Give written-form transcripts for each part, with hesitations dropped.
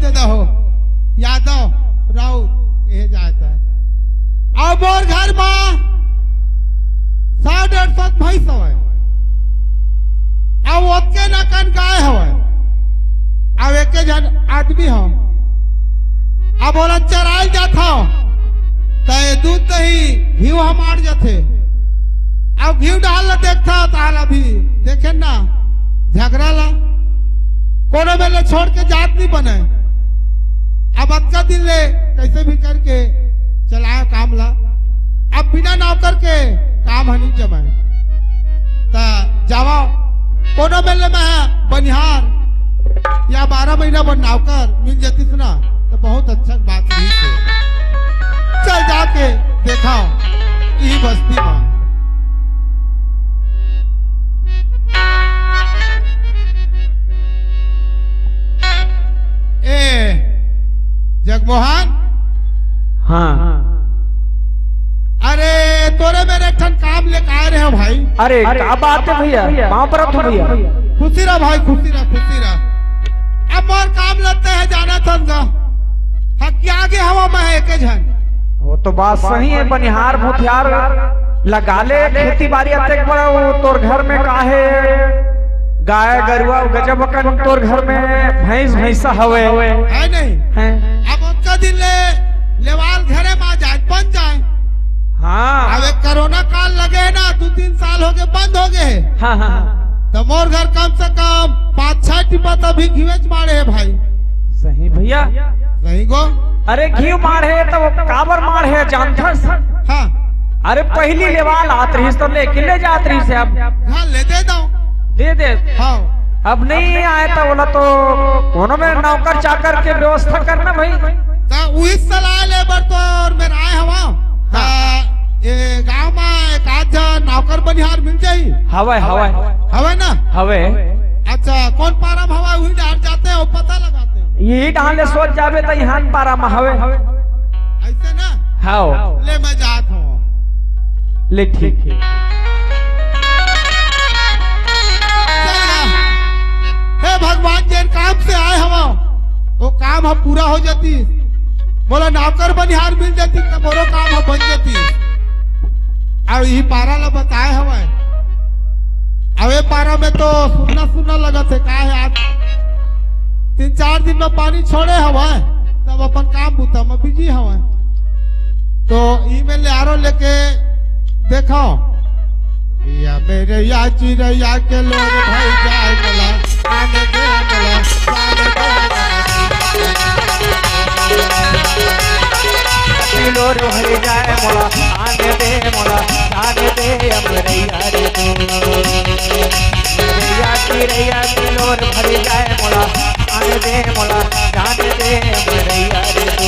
दे दो यादव राउत ये जाता है। अब और घर में 150 भैंस हवे, अब ओके नकन गाय हवे, अब एक जन आदमी हो, अब बोला चराई जाता तो दूध दही घी मार जाते, अब घी डाल देखता ताल अभी देखे ना झगड़ा ला कोनो बेले छोड़ के जात नहीं बने। अब अक्का दिन ले कैसे भी करके चलाया काम ला, अब बिना नौकर के काम हनी जमाए ता जावा कोनो बेले में बनिहार या 12 महीना बन नौकर मिल जाती ना तो बहुत अच्छा बात नहीं थी। चल जाके देखा यही बस्ती में जगमोहन। हाँ अरे तोरे मेरे ठन काम लेकर आए रहे हो भाई। अरे क्या बात है भैया, वहां पर तो भैया खुशी रहा भाई, खुशी रहा। अब और काम लेते हैं जाना था हक आगे हवा में है के जन। वो तो बात सही है, बनिहार भूथियार लगा ले खेती बाड़ी अतेक बड़ा वो तोर घर में काहे गाय गरुआ गजब कन तोर घर में भैंस भैंसा हवे है नहीं है। अब उनका दिन लेवाल घरे में जाए बन जाए। हाँ अब एक कोरोना काल लगे ना 2-3 साल हो गए बंद हो गए। हाँ हाँ तो मोर घर कम से कम 5-6 टिपा तभी घिवेच मारे है भाई। सही भैया सही गो। अरे घी मार है तो काबर मार है जानता। हाँ अरे पहली लेवाल आत रही तो लेके ले जात रही से अब हाँ ले दे दो दे दे। हाँ अब नहीं आए तो बोला तो कोनो में नौकर चाकर के व्यवस्था करना भाई। तो वही सलाह ले बर तो और मेरा आए हवा ये गांव में एक आध नौकर बनिहार मिल जाई। हवा हवा हवे ना हवे। अच्छा कौन पारम हवा वही डाल जाते हैं वो पता लगाते हैं। यही डाले सोच जावे तो यहाँ पारा में हवे ऐसे ना। हाओ ले मैं जात हूँ। ले ठीक है। हे भगवान जिन काम से आए हवा वो काम हम पूरा हो जाती। बोला नौकर बनिहार मिल जाती तो मोरो काम हम बन जाती। और यही पारा ला बताए हवा अब ये पारा में तो सुनना लगा थे का है आज 3-4 दिन में पानी छोड़े हवा तब अपन काम बुता में बिजी हवा। तो ईमेल ले आरो लेके देखो या मेरे या चिड़ैया के लोग भाई जाए बोला आने दे बोला लोर भर जाए मोला आने दे मोला आने दे अमरैया रे तू रैया की रैया की लोर भर जाए मोला आने दे मोला आने दे अमरैया रे तू।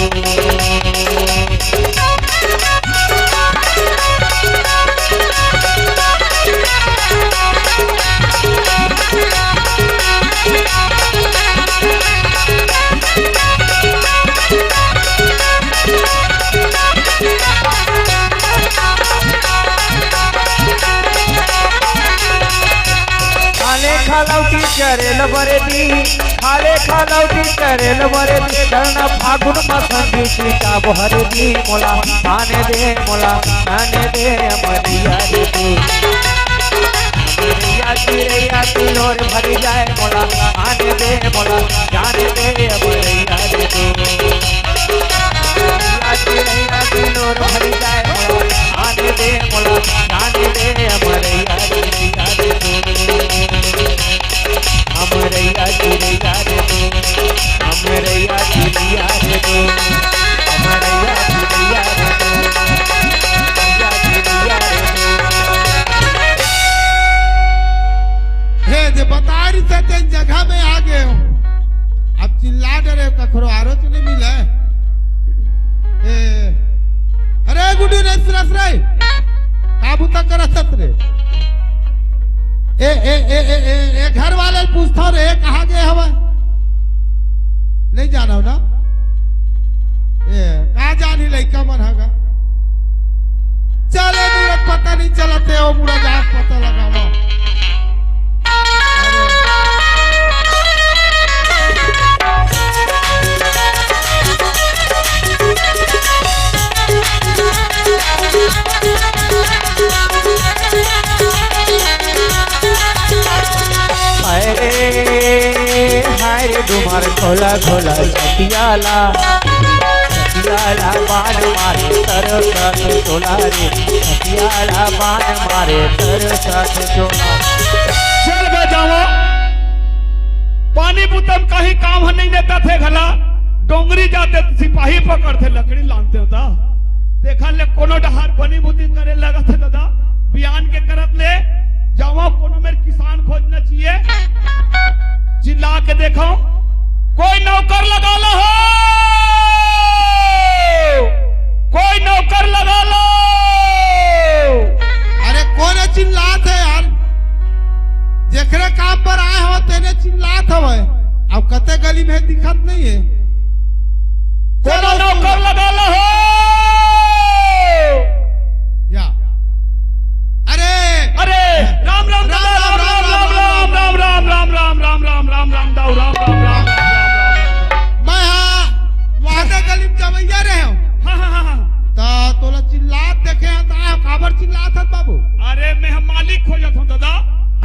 खालौटी करेल बरेदी खाले खालौटी करेल बरेदी धरना फागुन मसंगी टीका बहरदी मोला आने दे मोला आने दे अमरिया रे तू अमरिया चिड़ैया की लोर भरी जाए मोला आने दे मोला जाने दे अमरिया रे तू अमरिया चिड़ैया की लोर भरी जाए मोला आने दे मोला जाने दे अमरिया रे तू अमरैया चिड़ैया रे तू अमरैया चिड़ैया रे तू अमरैया चिड़ैया रे तू अमरैया चिड़ैया रे तू। हे जे बता रही थे तेन जगह में आ गए हो अब चिल्ला डरे कखरो आरो तो नहीं मिला अरे गुडी ने सरस रे काबू तक कर सतरे ए घर वाले पूछता रे कहाँ गए हवा नहीं जाना हो ना कहाँ जानी लड़का मन होगा चले मुझे पता नहीं चलते हो मुझे जहाँ पता लगा हुआ जाए रे डुमर खोला खोला छतियाला छतियाला बाण मारे तरसत चोला रे छतियाला बाण मारे तरसत चोला। चल बे जाओ पानी पुतम कहीं काम नहीं देता थे घला डोंगरी जाते तो सिपाही पकड़ते लकड़ी लानते होता देखा ले कोनो डहार बनी बुद्धि करे लगा थे दादा बयान के करत ले जाओ कोनो मेरे किसान खोजना चाहिए चिल्ला के देखो कोई नौकर लगा लो हो कोई नौकर लगा लो। अरे कौन चिल्लात है यार जेकरे काम पर आए हो तेने चिल्लात हवे अब कते गली में दिखत नहीं है कोनो नौकर लगा लो हो या अरे अरे राम राम राम राम राम राम राम राम राम राम राम राम राम राम दाऊ राम राम राम मैं हाँ वादे गली में जवैया रहे हूँ हाँ ता तोला चिल्लात देखे हैं ता खबर चिल्लात है बाबू अरे मैं हम मालिक खोजत हूँ दादा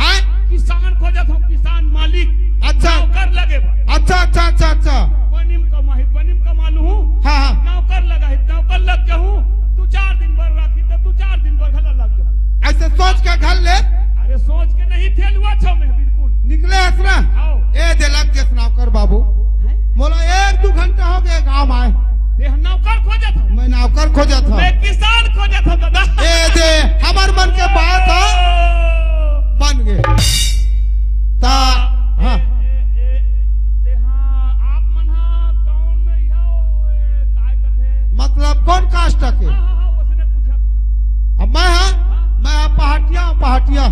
हैं किसान खोजत हूँ किसान मालिक अच्छा नौकर लगे बा अच्छा अच्छा अच्छा अच्छा बनिम कमालू हूँ हाँ हाँ नौकर लगा है नौकर लग जाऊँ 2-4 दिन भर राखी तो 2-4 दिन भर घला लग जाऊँ ऐसे सोच के घर ले अरे सोच के नहीं थेल हुआ छो मैं बिल्कुल निकले हसना आओ ए दिलक के नौकर बाबू मोला 1-2 घंटा हो गए गांव आए दे हम नौकर खोजत हूँ मैं नौकर खोजा था मैं किसान खोजत हूँ दादा ए दे हमार मन के बात है बन गए ता हाँ मतलब कौन कास्ट के उसने पूछा था अब मैं पहाटिया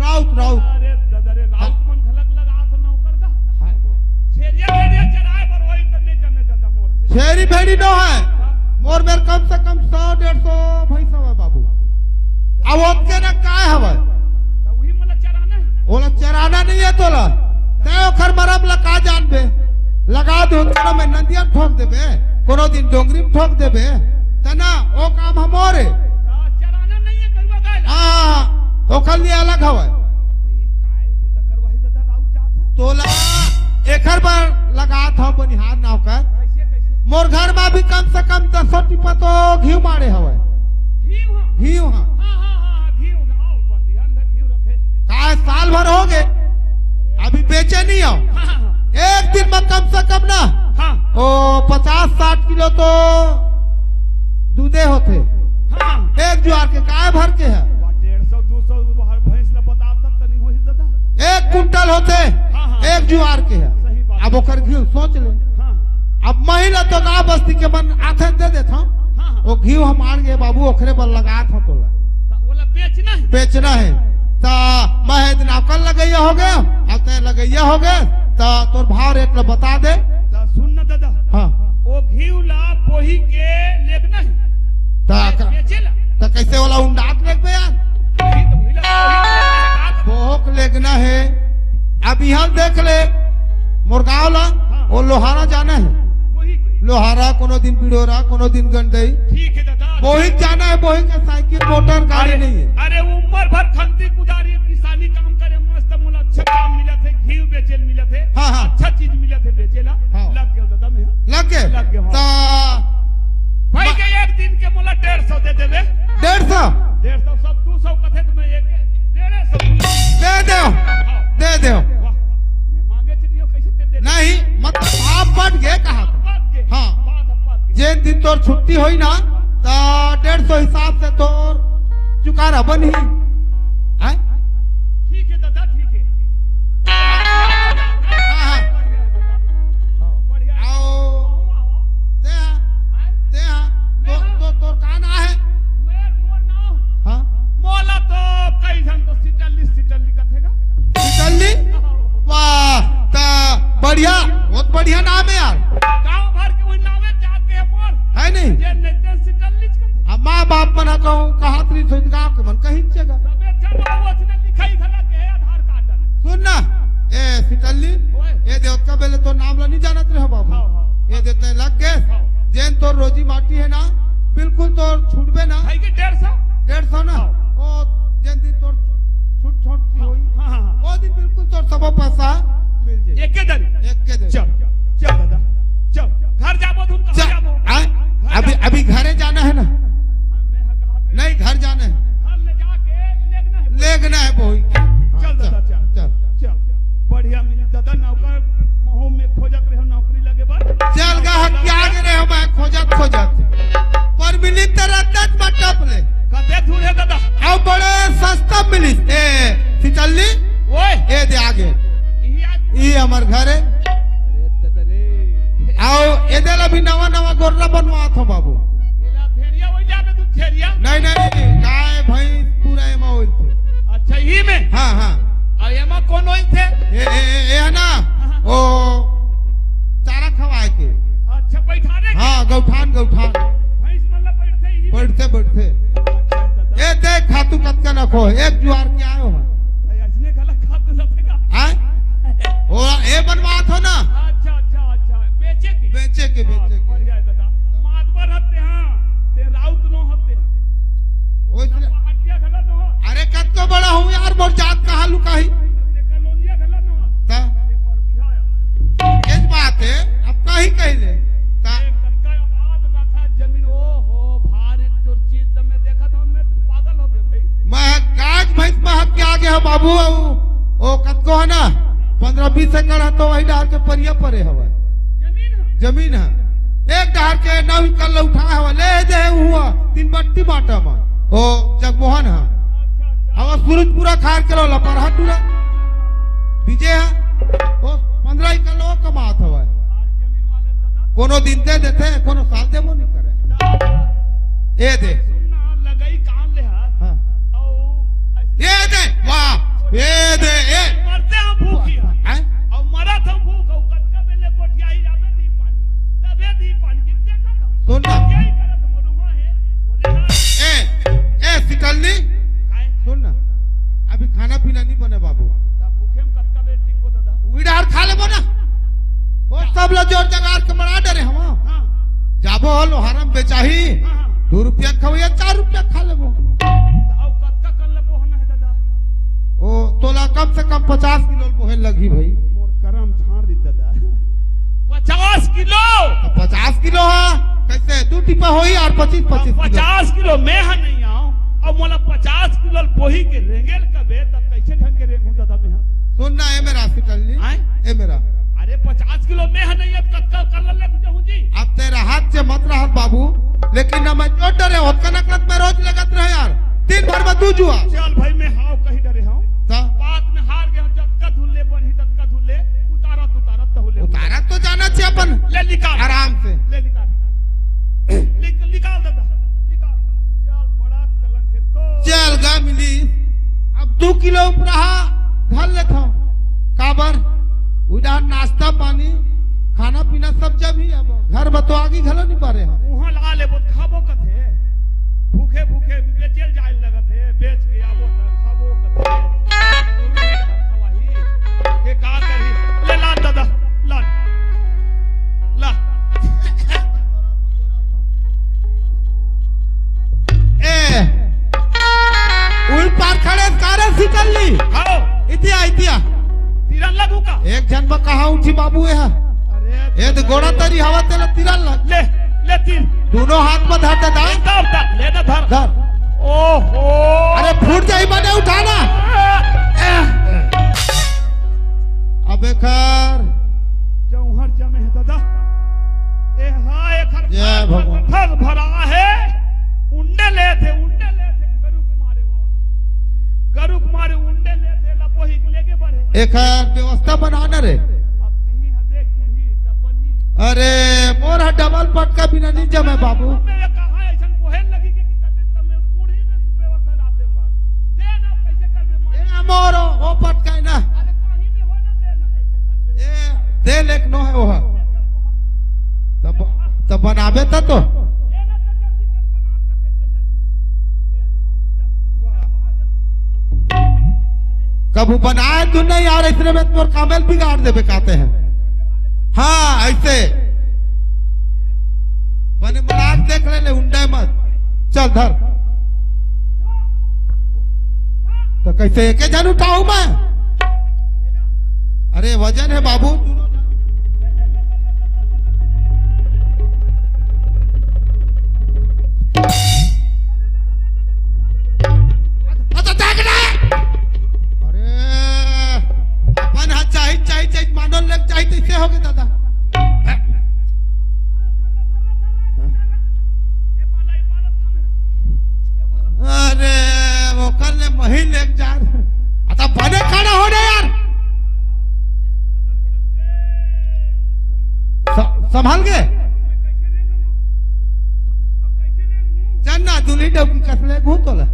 राउत अरे दादा रे राउत मन खलक लगा तो नौकर दा छेरिया चराए पर वही तो नहीं जमे दादा मोर से शेरी भेड़ी न है मोर मेर कम से कम 100-150 भैंस है बाबू अब ओतके न काय हवे तो वही मला चराना है ओला चराना नहीं है तोला ते ओखर मरम लगा जानबे लगा दे कोनो में नदिया ठोक देबे कोनो दिन डोंगरी में ठोक देबे तना ओ काम हमोरे चराना नहीं है गरुआ गाय हां ओखर लिए अलग हवे काय तो करवाही दादा राउत जात है तोला एकर बार लगा था बनिहार नौकर कैसे मोर घर में भी कम से कम 10 टिपा तो घी मारे हवे घी हां हां हां घी आओ पर ध्यान घर घी रखे काय साल भर हो गए अभी बेचे नहीं हो हां एक दिन में कम से कम ना हां ओ 50-60 किलो तो दूधे होते हां एक जुआर के काय भर के है 150-200 हर भैंस ला बता तब त नहीं होई दादा 1 कुंटल होते हाँ। एक जुआर के है सही बात अब ओकर घी सोच ले हां अब महिला तो गाँव बस्ती के मन आथे दे देता हां वो घी हम आन गए बाबू ओखरे पर लगा था तोला ओला बेचना है बेचना है ता मैं दिन कल लगैया हो गया अब ते लगैया हो गए ता तोर भाव रेट ल बता दे ता सुन ना दादा हाँ ओ घी ला पोही के लेक नहीं ता बेचेला ता कैसे वाला उंडात लेक बे यार घी तो मिला भोक लेगना है अब यहाँ देख ले मुरगांव ला वो लोहारा जाना है पोही के लोहारा कोनो दिन बिडोरा कोनो दिन गंडई ठीक है दादा बोहित जाना है बोहित के साइकिल मोटर गाड़ी नहीं है अरे उम्र भर खंती गुजारी किसानी काम करे मस्त मोला अच्छा काम मिला थे घी बेचेल मिला थे हाँ, हाँ। अच्छा चीज मिला थे बेचेला हाँ। लग गया दादा में लग गए लग गए, हाँ। ता भाई के एक दिन के मोला 150 दे देबे 150 150 सब 200 कथे तो मैं एक 150 दे दो हाँ। दे दो वाह मैं मांगे चलियो कैसे दे दे नहीं मतलब आप बढ़ गए कहा बात के हाँ। बात के जे दिन तोर छुट्टी हुई ना तो 150 हिसाब से तोर चुकारा बनी है ठीक है दादा ठीक है हाँ। बढ़िया है दादा बढ़िया है। आओ आओ, ते हाँ तोर कान आ है मेर मोर नाम हाँ मोला तो कई जन तो सिटली कथेगा जल्दी वाह ता बढ़िया बहुत बढ़िया नाम है यार गांव भर के वही नामे जात के मोर है नहीं जे नहीं सिटली कथे अब माँ बाप मना कहूँ कहा त्री सोच गाँव के मन कहीं चेगा सबे जन वो ने लिखाई घला के है आधार कार्ड डाल सुन ना ए सिटल्ली ओए ये देवता बेले तो नाम ला नहीं जानत रहे बाबू हां हां ये देते लग गए जैन तोर रोजी माटी है ना बिल्कुल तोर छूटबे ना भाई के 150 150 ना ओ जैन दिन तोर छूट होई हां हां वो दिन बिल्कुल तोर सब पैसा मिल जाए एक दिन एक दे चल चल दादा चल घर जाबो तुम कहाँ चल जाबो आ, अभी अभी घरे जाना है ना मैं कहा नहीं घर जाना है घर ले जाके लेगना है बोई चल दादा चल चल बढ़िया मिली दादा नौकर मोह में खोजत रहे नौकरी लगे बाद चल गा क्या करे हम खोजत पर मिली तरह तक मटप ले कते दूर है दादा अब बड़े सस्ता मिली ए सिचल्ली ओए ए दे आगे यही आज ये हमार घर है अरे दादा रे आओ एदेला भी नवा नवा गोरला बनवा थो बाबू एला भेड़िया वही जाबे तू छेरिया नहीं गाय भैंस पूरा एमा होइल थे अच्छा ही में हाँ और एमा कौन होई थे ए है ना ओ चारा खवाए के अच्छा बैठाने के हाँ गौठान भैंस मतलब बैठते ही बैठते अच्छा दादा ए देख खातू कतका न खो एक जुआर के आयो है ऐसने गलत खात लफेगा आय ओ ए बनवा थो ना अच्छा बेचे के बढ़िया है दादा मातबर हत्ते हां ते राउत नो हत्ते हां ओइसले हत्या गलत नो अरे कतको बड़ा हूं यार मोर जात कहां लुकाही ते कलोनिया गलत नो ता ते पर दिया ये बात है अब कहीं कहले ता कतका आबाद रखा जमीन ओ हो भारी तोर चीज जब मैं देखा था मैं तो पागल हो गया भाई मैं गाज भैंस में हक के आगे है बाबू ओ कतको है ना 15-20 एकड़ है तो वही डाल के परिया परे हवा जमीन है एक डाल के नौ कल उठा हवा ले दे हुआ 3 बट्टी बाटा में ओ जगमोहन है हवा सूरज पूरा खार के लो परहा टूरा विजय है ओ 15 एकड़ लो कमात हवा जमीन वाले दादा कोनो दिन दे देते कोनो साल देबो नहीं करे ए दे सुनना लगई कान ले हाँ औ ये दे वाह ये दे ए मरते हम भूखी हैं और मरा था भूख और कतका बेले कोठियाई जाबे दी पानी तबे दी पानी के देखा था सुन ना यही करत मोरुआ है बोले ए सिकलनी काय सुन ना अभी खाना पीना नहीं बने बाबू ता भूखे में कतका बेले टिको दादा उड़ार खा लेबो ना वो सब लोग जोर जगार के बना डरे हम हां जाबो लोहारम बेचाही हां 2 रुपया खवैया 4 रुपया खा लेबो और कतका कन ले बोहना है दादा ओ तोला कम से कम 50 किलो बोहे लगी भाई मोर करम छाड़ दी दादा 50 किलो 50 किलो है कैसे 2 टिपा होई और 25 किलो 50 किलो मैं हा नहीं आऊं और मोला 50 किलो बोही के रेंगेल कबे तब कैसे ढंग के रेंगू दादा मैं सुन ना ए मेरा सिकलनी आए ए मेरा अरे 50 किलो मैं हा नहीं अब कतका कर ले जाऊं जी अब तेरा हाथ से मत रहा बाबू लेकिन ना मैं जो डरे होत नकलत में रोज लगत रहे यार दिन भर में तू जुआ चल भाई मैं हाव कहीं डरे हूं ता बात में हार गया जतका धुल्ले बनी ततका धुल्ले उतारत तो हुले उतारा तो जाना चाहिए अपन ले निकाल आराम से ले निकाल निकाल दादा निकाल चल बड़ा कलंक है को चल गा मिली अब 2 किलो ऊपर धर ले था काबर उधर नाश्ता पानी खाना पीना सब जब ही अब घर में तो आगे घलो नहीं पारे हम वहां लगा ले बोत खाबो कथे भूखे भूखे बेचेल जाए लगत है बेच के आबो त खाबो कथे खवाही के का करी ले ला दादा ला ला ए उल पार खड़े कारे सिकल ली आओ इतिया तीरन लगू का एक जन में कहा उठी बाबू है अरे ये तो गोड़ा तरी हवा तेला तिरल लग ले तीर दोनों हाथ में धर दे दाई धर ले ना धर धर ओहो अरे फूट जाई मैंने उठाना अबे खैर जौहर जमे है दादा ए हाय खर जय भगवान। फल भरा है उंडे ले थे गरु कुमारे उंडे ले थे लपोही लेके बढ़े एक व्यवस्था बनाना रे अब तीही हदे कुढ़ी तब बनी अरे मोर डबल पटका बिना नहीं जमे बाबू मेरे कहा ऐसन कोहे लगी कि कते तमे बूढ़ी में व्यवस्था लाते हुआ दे ना कैसे कर में ए मोर ओ पटका है ना अरे कहीं में हो ना दे ना कैसे कर ए दे लेक नो है वो तब बनाबे तो दे ना तो जल्दी कर बना के कबू बनाए तू नहीं यार इतने में तोर कामेल बिगाड़ देवे कहते हैं हाँ ऐसे बने बना के देख ले उंडे मत चल धर तो कैसे एक जन उठाऊ मैं अरे वजन है बाबू संभाल गए चन्ना दूल्ही डबकी कसले घूतोला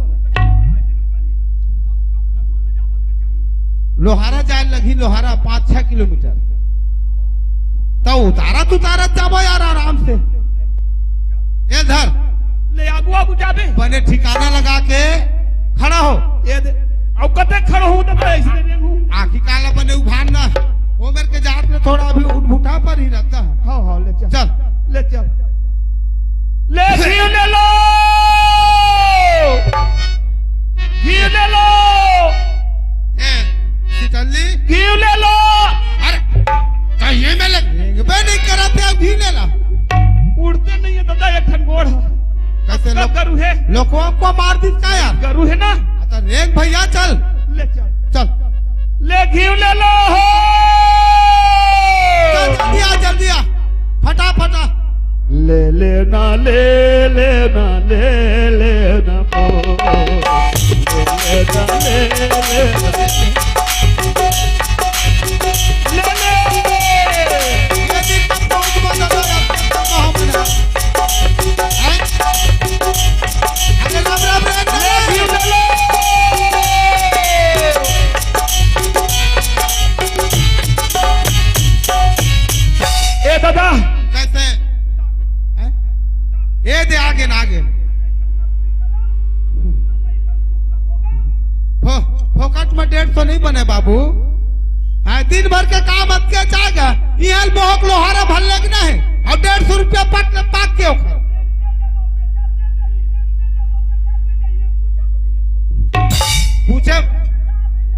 लोहारा जाए लगी लोहारा 5-6 किलोमीटर तो उतारत जाबो यार आराम से ये धर ले आगुआ बुझाबे बने ठिकाना लगा के खड़ा हो ये दे अब कते खड़ो हूं तो ऐसे रेंगू आखी काला बने उभान ना वो मेरे के जात में थोड़ा अभी उठा पर ही रहता है हाँ हाँ ले चल चल ले चल ले घी ले लो घी ले लो सिटल्ली घी ले लो अरे कहीं में लेंगे नहीं कराते अब घी ले ला उड़ते नहीं है दादा एक ठन गोड़ कैसे क्या लोग करू है लोगों को मार दी का यार करू है ना अच्छा रेंग भैया चल ले चल चल ले घी ले लो हो जल्दी आ फटा ले लेना ले लेना ले लेना ले लेना ले लेना ये दिन तक पहुंच बंदा मोहम्मद है अरे राम घी ले लो ए दादा कैसे हैं? ये दे आगे ना आगे फोकट में 150 नहीं बने बाबू हाँ दिन भर के काम अत्या जाएगा यहाँ मोहक लोहारा भरने की नहीं और 150 रुपया पट पाक के ओखर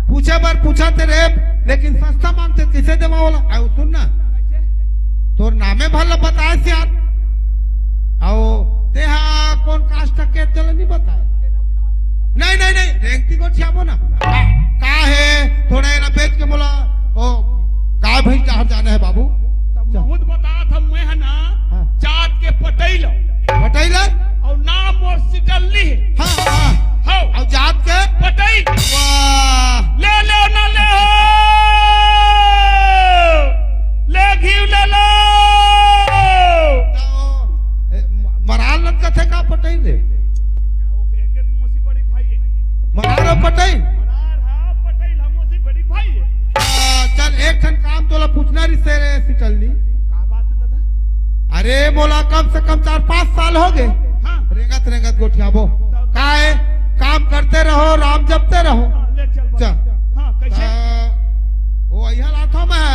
पूछे बार पूछा तेरे लेकिन सस्ता मांगते किसे देवा वाला आओ सुन ना तोर नामे भल बताए से यार आओ ते हाँ कौन कास्ट के चल नहीं बताए नहीं रेंगती को छियाबो ना का है थोड़ा ना बेच के बोला ओ गाय भैंस जहाँ जाना है बाबू बहुत बता था मैं है ना हाँ। जात के पटेलो बटैला और नाम मोर सिटल्ली हाँ हो और जात के पटई वाह ले लो ना ले हो ले घी ले लो मराल लग थे का पटई रे एक मोसी बड़ी भाई है मरार पटई मरार हां पटेल हमोसी बड़ी भाई है चल एक ठन काम तोला पूछना रिश्ते रे सिटलनी का बात है दादा अरे बोला कम से कम 4-5 साल हो गए हां रेंगत गोठियाबो का है काम करते रहो राम जपते रहो ले चल चल हां कैसे वो यहाँ लाथो में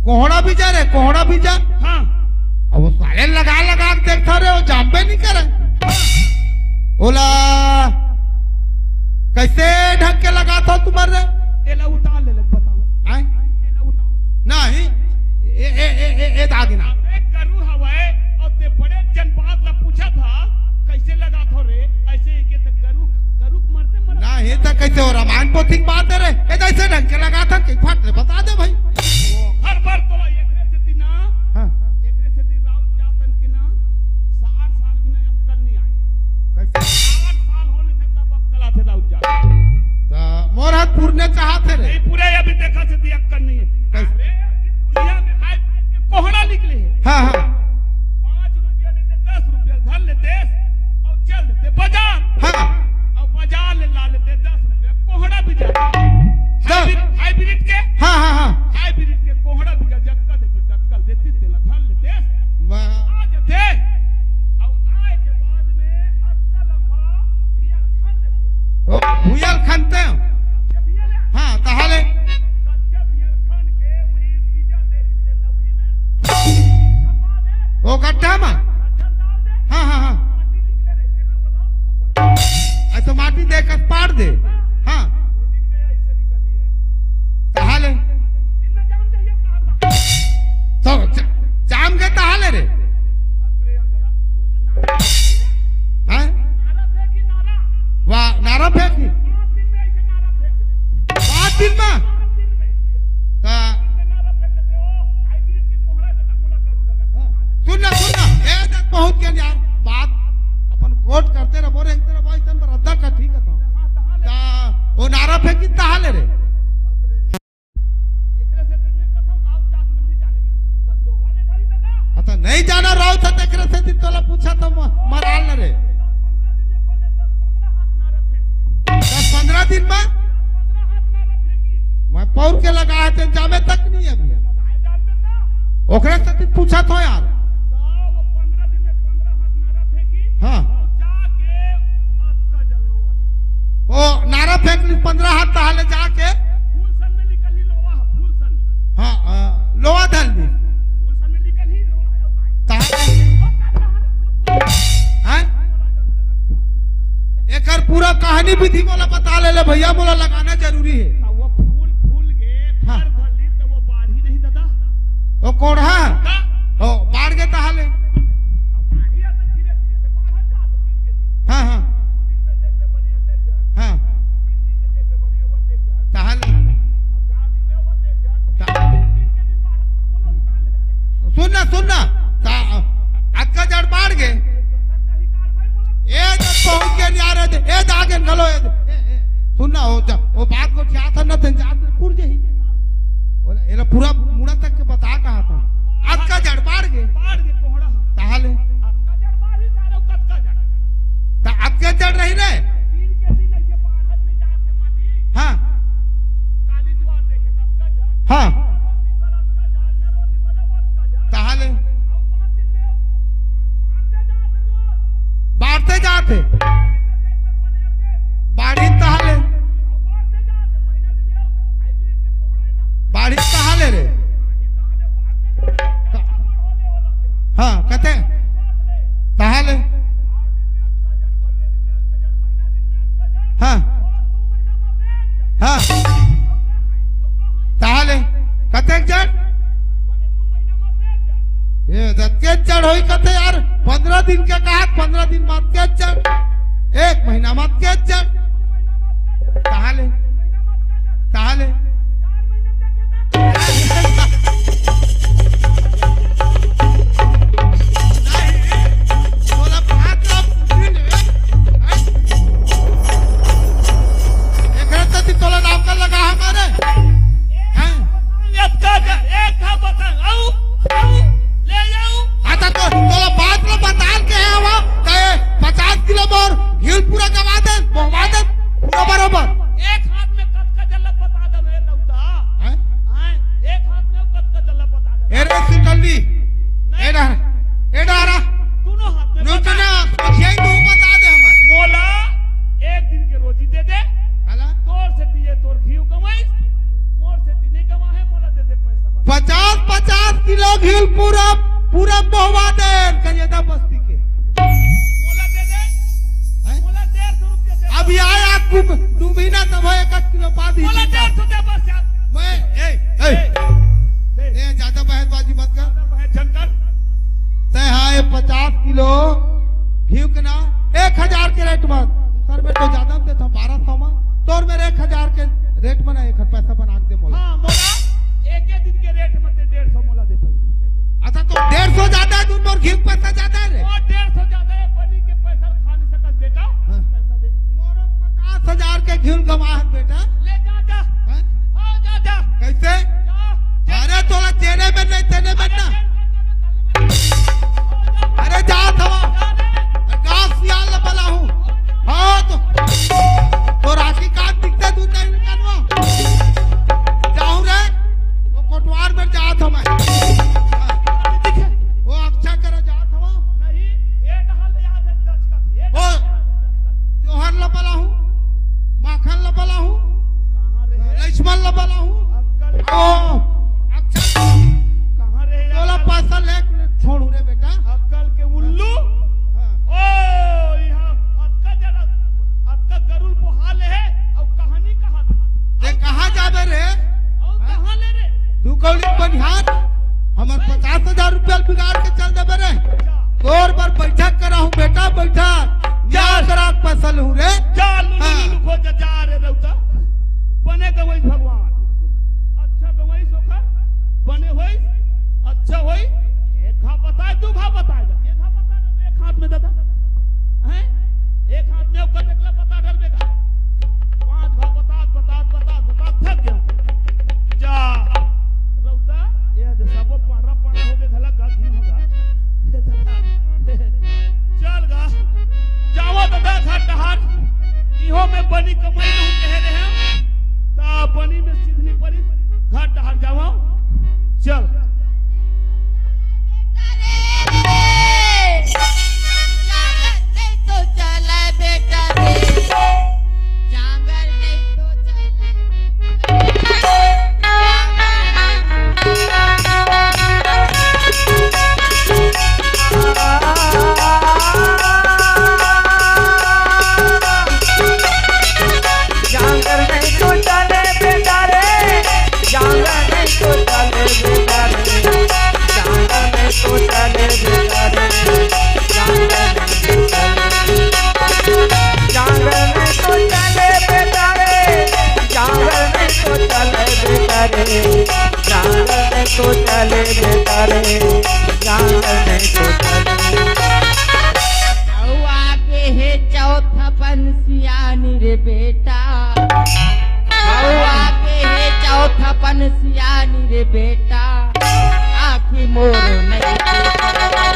कोहड़ा भी जा रे कोहड़ा भी जा हां अब वो साले लगा के देखता रहे वो जाम्बे नहीं करे बोला कैसे ढक के लगा था तुम्हारे एला उतार ले बताओ आए एला उतार नहीं ए दागिना एक गरु हवाए और ते बड़े जनबात ला पूछा था कैसे लगा थो रे ऐसे के ते गरु मरते मर नहीं तो कैसे हो रामायण पोथी की बात है रे ये कैसे ढंग के लगा था कि फट रे बता दे भाई हर बार तोला एकरे से दिना हाँ एकरे से दिन राउत जातन की ना 60 साल बिना अक्कल नहीं आई कैसे 60 साल होने से तब अक्कल आथे राउत जा तो मोर हाथ पूरने चाहते रे नहीं पूरे अभी देखा से दी अक्कल नहीं है अरे दुनिया में हाइब्रिड के कोहड़ा निकले हैं हाँ हाँ 5 रुपया लेते 10 रुपया धर लेते और चल देते बाजार हाँ और बाजार ले ला लेते 10 रुपया कोहड़ा भी जा हाइब्रिड के हाँ हाँ हाँ हाइब्रिड के कोहड़ा भी जा जटका देती तत्काल देती तेला धर लेते आ जाते और आए के बाद में अक्कल लंबा हियर खान लेते भूयल खनते हैं जब हियर हाँ तहाले जब हियर खान के वही बीजा दे देते लवही में खपा दे वो गड्ढा में अच्छा डाल दे हाँ हाँ हाँ माटी निकले रे के लवला ऐसे माटी देकर पाड़ दे हाँ दिन में ऐसे निकली है तहाले दिन में जाम जाइए कहां था तो जाम के तहाले रे अतरे अंदर हाँ नारा फेंकी नारा वाह नारा फेंकी 5 दिन में ऐसे नारा फेंक देते 5 दिन में 5 दिन में तो नारा फेंक देते हो हाइब्रिड के कोहड़ा देता मुला करू लगा सुनना ए तक पहुंच के यार बात अपन कोट करते रहो रे तेरा भाई तन पर अद्दा का ठीक है तो हां तहां वो नारा फेंकी तहाले रे एकरे से दिन में कथम लाउ जात मंदी जाने गया लोहा ने धरी दादा पौर के लगाए थे जामे तक नहीं अभी लगाए जान देता ओकरे से तू पूछा तो यार वो 15 दिन में 15 हाथ नारा फेंकी हाँ जाके अत का जल्लो वो नारा फेंक ली 15 हाथ तहाले जाके फूल सन में निकल ही लोहा फूल सन हाँ लोहा धल ली फूल सन में निकल ही लोहा है तहाले हैं एकर पूरा कहानी विधि मोला बता ले भैया मोला लगाना जरूरी है वो फूल फूल के हाँ। फर धली तो वो बाढ़ी नहीं दादा वो कोढ़ा का ओ बाढ़ के तहाले अब बाढ़ी आते धीरे धीरे से बाढ़ जाते दिन के दिन हाँ हाँ 2 दिन में देख पे बनी होते जट हाँ 3 दिन में देख पे बनी होते जट तहाले अब 4 दिन में होते जट 3 के दिन बाढ़ बोलो उतार लेते सुनना आज का जड़ बाढ़ गए कहीं कार भाई बोलो ए जब पहुंच के नहीं आ रहे थे ए जाके नलो सुनना वो बात को क्या था न जात पुर जही बोला पूरा मुड़ा तक के बता कहा था आज का जड़ बाढ़ गए बाढ़ के कोहड़ा ताले आज का जड़ बाढ़ ही सारा कत का जड़ ता आज के जड़ रही रे 3 के दिन ऐसे बाढ़ नहीं जाते माली हाँ काली ज्वार देखे तब का जड़ हाँ बरस का जड़ नरो निकलवत का जड़ ताले अब 5 दिन में बाढ़ते जाते बाढ़ी ताले बाढ़ी ताले रे हाँ कते ताले हाँ हाँ ताले कते जड़ ये के जड़ होई कते यार 15 दिन के कहा 15 दिन बाद के जड़ 1 महीना बाद के जड़ ताले ताले पूरा गवा दे बहुवा दे पूरा बराबर एक हाथ में कत का जल्ला बता दे रे लौटा हैं? एक हाथ में कत का जल्ला बता दे एरे सिकल्ली एडा एडा दोनों हाथ में बता नोचना यही तो बता दे हमें मोला 1 दिन के रोजी दे दे हला तोर से दिए तोर घी कमाई मोर से ती नहीं कमा है मोला दे दे पैसा बस 50 किलो घी पूरा पूरा बहुवा दे कन्या बस्ती के मोला दे दे हैं? मोला 150 रुपया दे अभी आया कुब डूबी ना तब 1 किलो बाद ही मोला 150 दे बस यार मैं ए ज्यादा बहसबाजी मत कर है झंकर तय हाय 50 किलो घी के ना 1000 के रेट में दूसर में तो ज्यादा में था 1200 में तोर मेरे 1000 के रेट में ना 1 पैसा बना के दे मोला हां मोला एक दिन के रेट में 150 मोला दे पैसा अच्छा तो 150 ज्यादा है तुम और घी पैसा ज्यादा है रे और 150 ज्यादा है बनी के पैसा खा नहीं सकत बेटा हाँ। पैसा दे मोरो 50,000 के घी गवा है बेटा ले जा हैं? हां जा कैसे जा अरे तोला तेरे में नहीं तेने में ना अरे जा थवा गांव सियाल बला हूं हां तो राशि का दिखते दूध नहीं निकालवा जाऊं रे वो कोटवार में जा था मैं वो अच्छा करे जा थवा नहीं ये ढाल याद है दच का ये ओ जोहर लबला हूं माखन लबला हूं कहां रहे लक्ष्मण लबला हूं अक्कल ओ अच्छा कहां रहे तोला पैसा ले छोड़ू रे बेटा अक्कल के उल्लू हाँ। ओ यहाँ अतका गरुल पोहाल है और कहानी कहा था ते कहाँ जाबे रे और कहाँ ले रे तू कौली बनिहार हमर 50,000 रुपया बिगाड़ के चल देबे रे तोर पर बैठक कराहूं बेटा बैठक जा करा पैसा लूं रे जा लुलु हाँ। लुलु खो जा रे रौता बने गवई भगवान अच्छा गवई सोखर बने होई अच्छा होई एक घा बताए दू घा बताएगा एक घा बता दे एक हाथ में दादा हैं एक हाथ में ओकर देखला बता डलबेगा 5 घा बता थक गया जा रौता ये दे सबो पारा हो गए घला गा घी होगा चल गा जावा दादा घाट डहार इहो में बनी कमाई नहीं कह रहे हैं होली में सीधनी पड़ी घर डहार जाओ चल तो चले बेचारे जांगर नहीं तो चले आगे है चौथा पंसियानी रे बेटा आगे है चौथा पंसियानी रे बेटा आखी मोर नहीं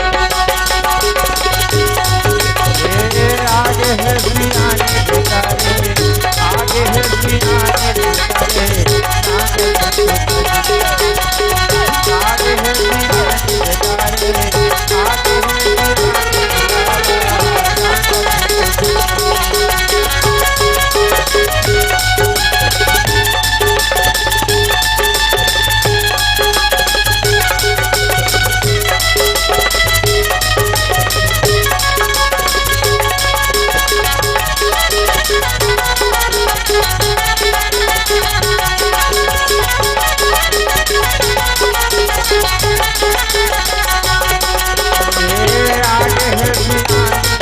आगे है सियानी बेचारे आगे है सियानी बेचारे आगे है सियानी बेचारे आगे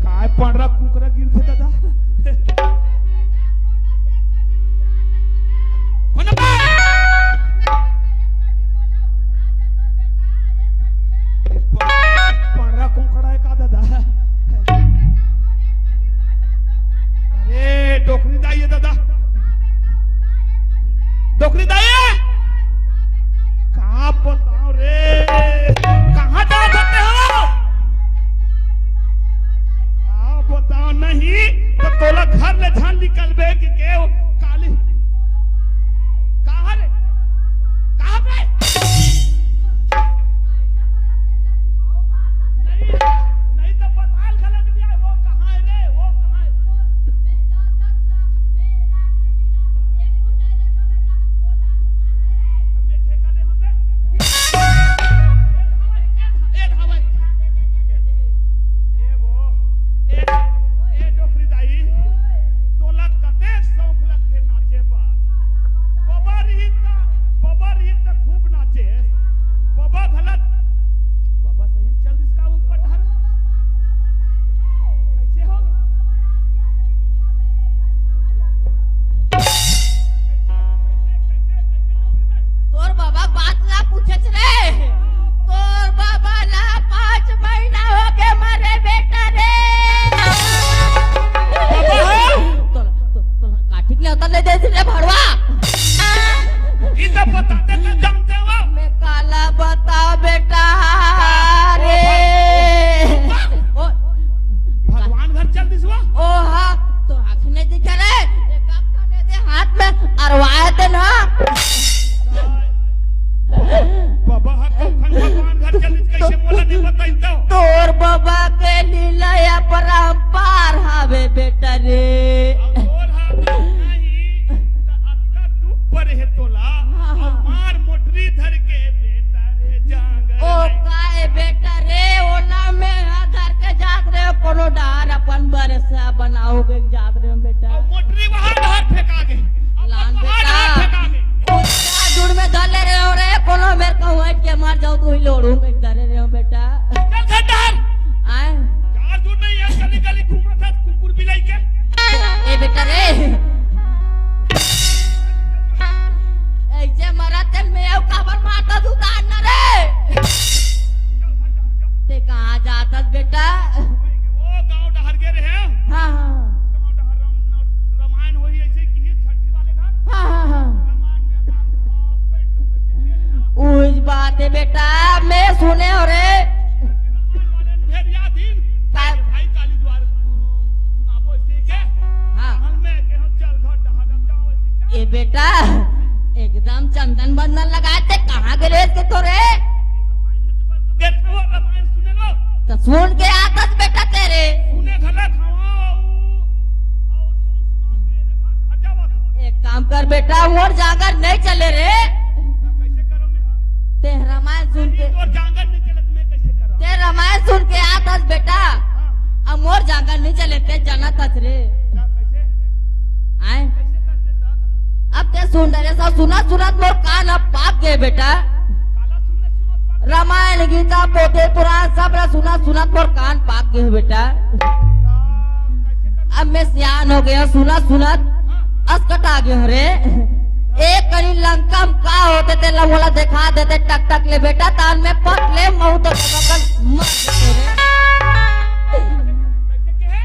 काय पांढरा कुकरा गिरते दादा कोण बा? पांढरा कुंकडा आहे का दादा अरे डोकरी दाई आहे दादा डोकरी दाई कहाँ बताओ रे कहाँ जा सकते हो बताओ नहीं तो तोला घर ले झान निकलबे कि के काली कहाँ रे कहाँ पे नहीं तो बताल गलत भी है वो कहाँ है रे वो कहाँ है मैं ठेका ले हम पे ए धावे ए वो ए डोकरी दाई तोला कते शौक लगते नाचे पर बाबा रही त खूब नाचे बाबा गलत बाबा सही चल इसका ऊपर धर कैसे होगा तोर बाबा बात ना पूछत रे तोर बाबा ला 5 महीना हो के मरे बेटा रे काठी ले उतर ले दे रे भड़वा ई तो बता दे तो जानते हो मैं काला बताओ बेटा रे भगवान घर चल दिसवा ओ हाँ तो आँख नहीं दिखा रे एक आँख खाने दे हाथ में अरवाए थे ना बाबा भगवान घर चल कैसे मोला नहीं बताई तो तोर बाबा के लीला या परंपार हावे बेटा रे और हां नहीं तो बेटा मैं सुने हो रे ढेर याद ही का- भाई काली द्वार सुनाबो इसी के हाँ हम में के हम चल घर डहालम जाओ इसी ये बेटा एकदम चंदन बंधन लगाते कहाँ गए के तो रे गेट वो रामायण सुने लो तो सुन के आतस बेटा तेरे सुने घला खावा और सुन सुना के देखा हजावा था एक काम कर बेटा और जागर नहीं चले रे कैसे करो मैं ते रामायण सुन के और जांगर नहीं चलत मैं कैसे करा ते रामायण सुन के आतस बेटा हां अब मोर जागर नहीं चले ते जाना तस रे कैसे आए कैसे कर देता अब ते सुन रहे सब सुना सुना मोर कान अब पाक गए बेटा काला सुनने सुनत बात रामायण गीता पोते पुराण सब रा सुना सुना मोर कान पाक गए बेटा कैसे कर अब मैं सियान हो गया सुना सुना अस्कट आ गया रे एक करी लंका में का होते थे लंगोला दिखा देते टक टक ले बेटा तान में पट ले महू तो बकल मर जाते रे कैसे के है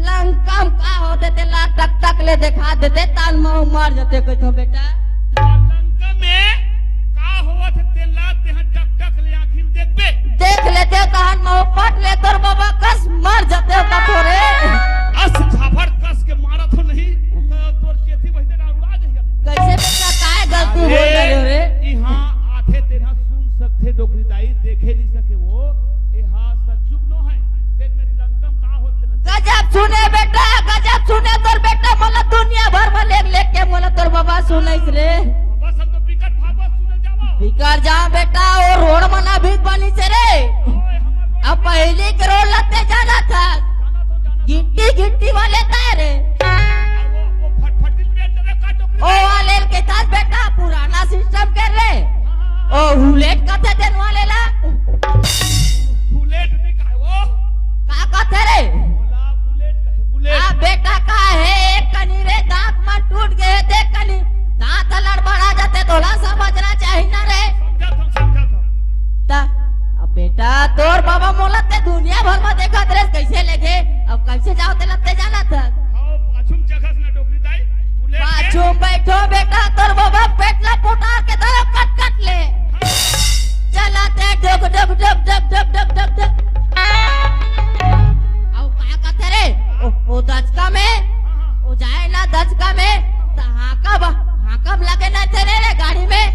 लंका में का होते थे ला टक टक ले दिखा देते तान महू मर जाते कोई तो बेटा लंका में का होवत तेला तेह टक टक ले आखिर देखबे देख लेते तान महू पट ले तोर बाबा कस मर जाते कथो रे अस झाफड़ कस के मारा तो नहीं तो तोर चेथी बहिते ना उड़ा गई कैसे बेटा काय गलती हो गई रे यहाँ आथे तेरा सुन सकते डोकरीदाई देखे नहीं सके वो यहाँ सजुग नो है तेन में लंकम का होते न गजब सुने बेटा गजब सुने तोर बेटा मोला दुनिया भर में लेक के मोला तोर बाबा सुनैस रे बस हम तो बिकट भागवत सुने जावा बिकर जा बेटा और रोड मना भी बनी से रे ओए हमर अब पहले के रोड लगते जाना था जाना तो जाना गिट्टी गिट्टी वाले तारे वो फटफटिल में तेरे का ओ डोकरी वाले के साथ बेटा पुराना सिस्टम कर रे ओ हुलेट कथे देन वाले ला बुलेट नहीं का वो का कथे रे बोला बुलेट कथे बुलेट आ बेटा का है एक कनी रे दांत में टूट गए देख कनी दांत लड़बड़ा जाते थोड़ा समझना चाहिए ना रे समझा था ता अब बेटा तोर बाबा मोलत ते दुनिया भर में देखा रे कैसे लगे अब कैसे जाओ ते लगते जाना था हां पाछुम जगह ना डोकरी दाई बुलेट के पाछू बैठो बेटा तोर बाबा पेटला पुटार के तरफ कट कट ले चलाते डग डग डग डग डग डग डग डग आओ का कहते रे ओ दचका में ओ जाए ना दचका में ता हाकम लगे ना तेरे रे गाड़ी में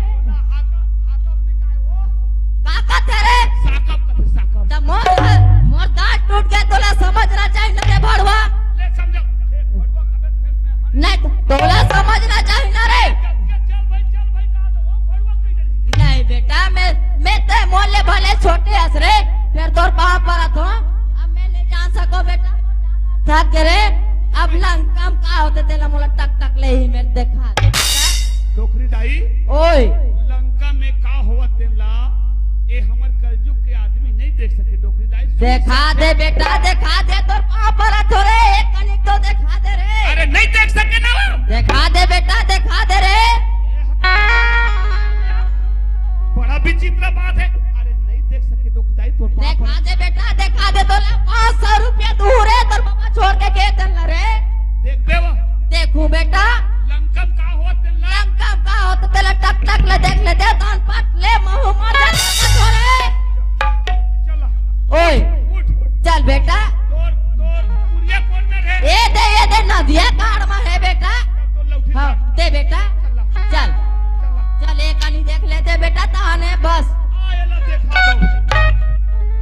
हाकम नहीं का वो का कहते रे साकब कथे साकब ता मोर दांत टूट गया तोला समझना चाहिए ना रे भड़वा ले समझो एक भड़वा कबे फिर में नहीं तोला समझना चाहिए ना रे चल भाई का दो भड़वा कई डली नहीं बेटा मैं ते मोले भले छोटे हंस रे फिर तोर पाँव पर तो अब मैं नहीं जान सको बेटा थक रे अब लंकम का होते तेला मोला टक टक ले ही मेरे देखा दे बेटा डोकरी दाई ओए लंका में का होवत तेला ए हमर कलयुग के आदमी नहीं देख सके डोकरी दाई देखा दे बेटा देखा दे तोर पाँव पर तो रे एक कनिक तो देखा दे रे अरे नहीं देख सके ना वो देखा दे बेटा देखा दे रे बड़ा विचित्र बात है अरे नहीं देख सके डोकरी दाई तो देखा दे बेटा देखा दे तोला 500 रुपया दूर है तोर बाबा छोड़ के गए तन रे देख बे वो देखू बेटा लंकम का होवत तेला लंकम का हो तो तेला टक टक ले देख ले दे दान पट ले महू मर जा छोरे चला ओए उठ चल बेटा तोर पुरिया कौन में रहे ये दे नदिया काड़ में है बेटा तो लौटी हाँ दे बेटा चल चला चल एक आनी देख लेते बेटा ताने बस आयला देखा दो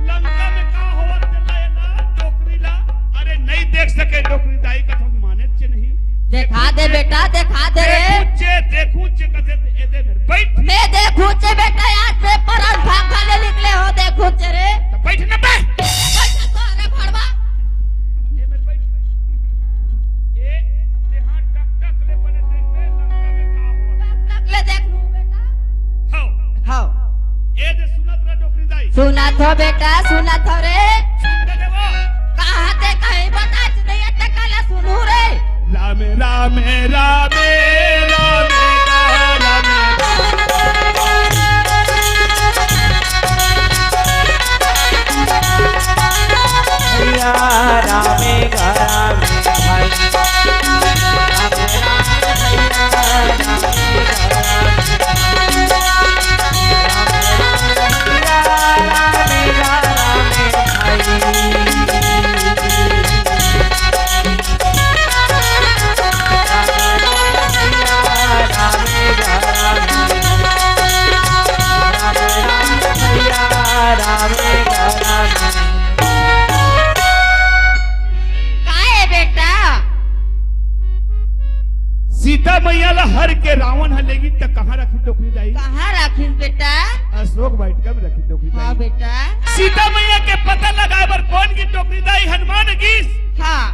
लंका में का होवत तेला एला डोकरी ला अरे नहीं देख सके डोकरी दाई का हम माने च नहीं देखा दे बेटा देखा दे रे देखू चे कथे ए दे मेरे बैठ मैं देखू चे बेटा आज पेपर और भागा ले निकले हो देखू चे रे तो बैठ ना बे बैठ तो रे भड़वा ए मेरे बैठ ए देहां टक टक ले बने देखबे लंका में का होवत टक ले देख लूं बेटा हां हाँ ए दे सुनत रे डोकरी दाई सुना तो बेटा सुना तो रे सुन दे वो कहाँ ते कहीं बता नहीं है कला सुनू रे रामे रामे रामे रामे भैया रामे रामे भाई रामे रामे भैया रामे रामे मैया ला हर के रावण हलेगी तो कहाँ रखी टोकरी दाई? कहाँ रखी बेटा? अशोक वाटिका में रखी टोकरी हाँ दाई। बेटा। सीता मैया के पता लगाए बर कौन की टोकरी दाई? हनुमान गीस। हाँ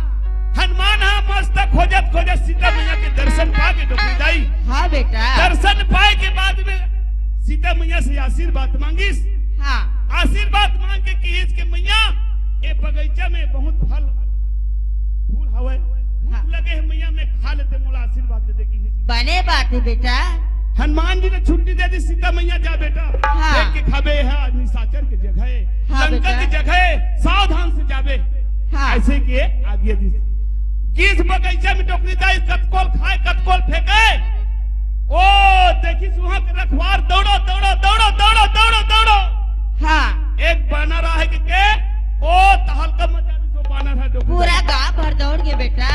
हनुमान हाँ मस्त खोजत खोजत सीता मैया के दर्शन पा के टोकरी दाई। हाँ बेटा। दर्शन पाए के बाद में सीता मैया से आशीर्वाद मांगिस। हाँ आशीर्वाद मांग के कहिस के मैया ए बगीचा में बहुत फल फूल हवे, भूख लगे है मैया में खा लेते, मोला आशीर्वाद दे दे की। बने बात है बेटा। हनुमान जी ने छुट्टी दे दी, सीता मैया जा बेटा हाँ। देख के खाबे है निशाचर के जगह है, हाँ लंका बेटा। की जगह है, सावधान से जाबे। हाँ ऐसे के आगे दी किस बगीचा में टोकरी दाई कतकोल खाए कतकोल फेंके। ओ देखी सुहा के रखवार दौड़ो दौड़ो दौड़ो दौड़ो दौड़ो दौड़ो। हाँ एक बानर है के ओ तहलका मचा दी सो बानर है डोकरी पूरा दाई। गांव भर दौड़ गए बेटा।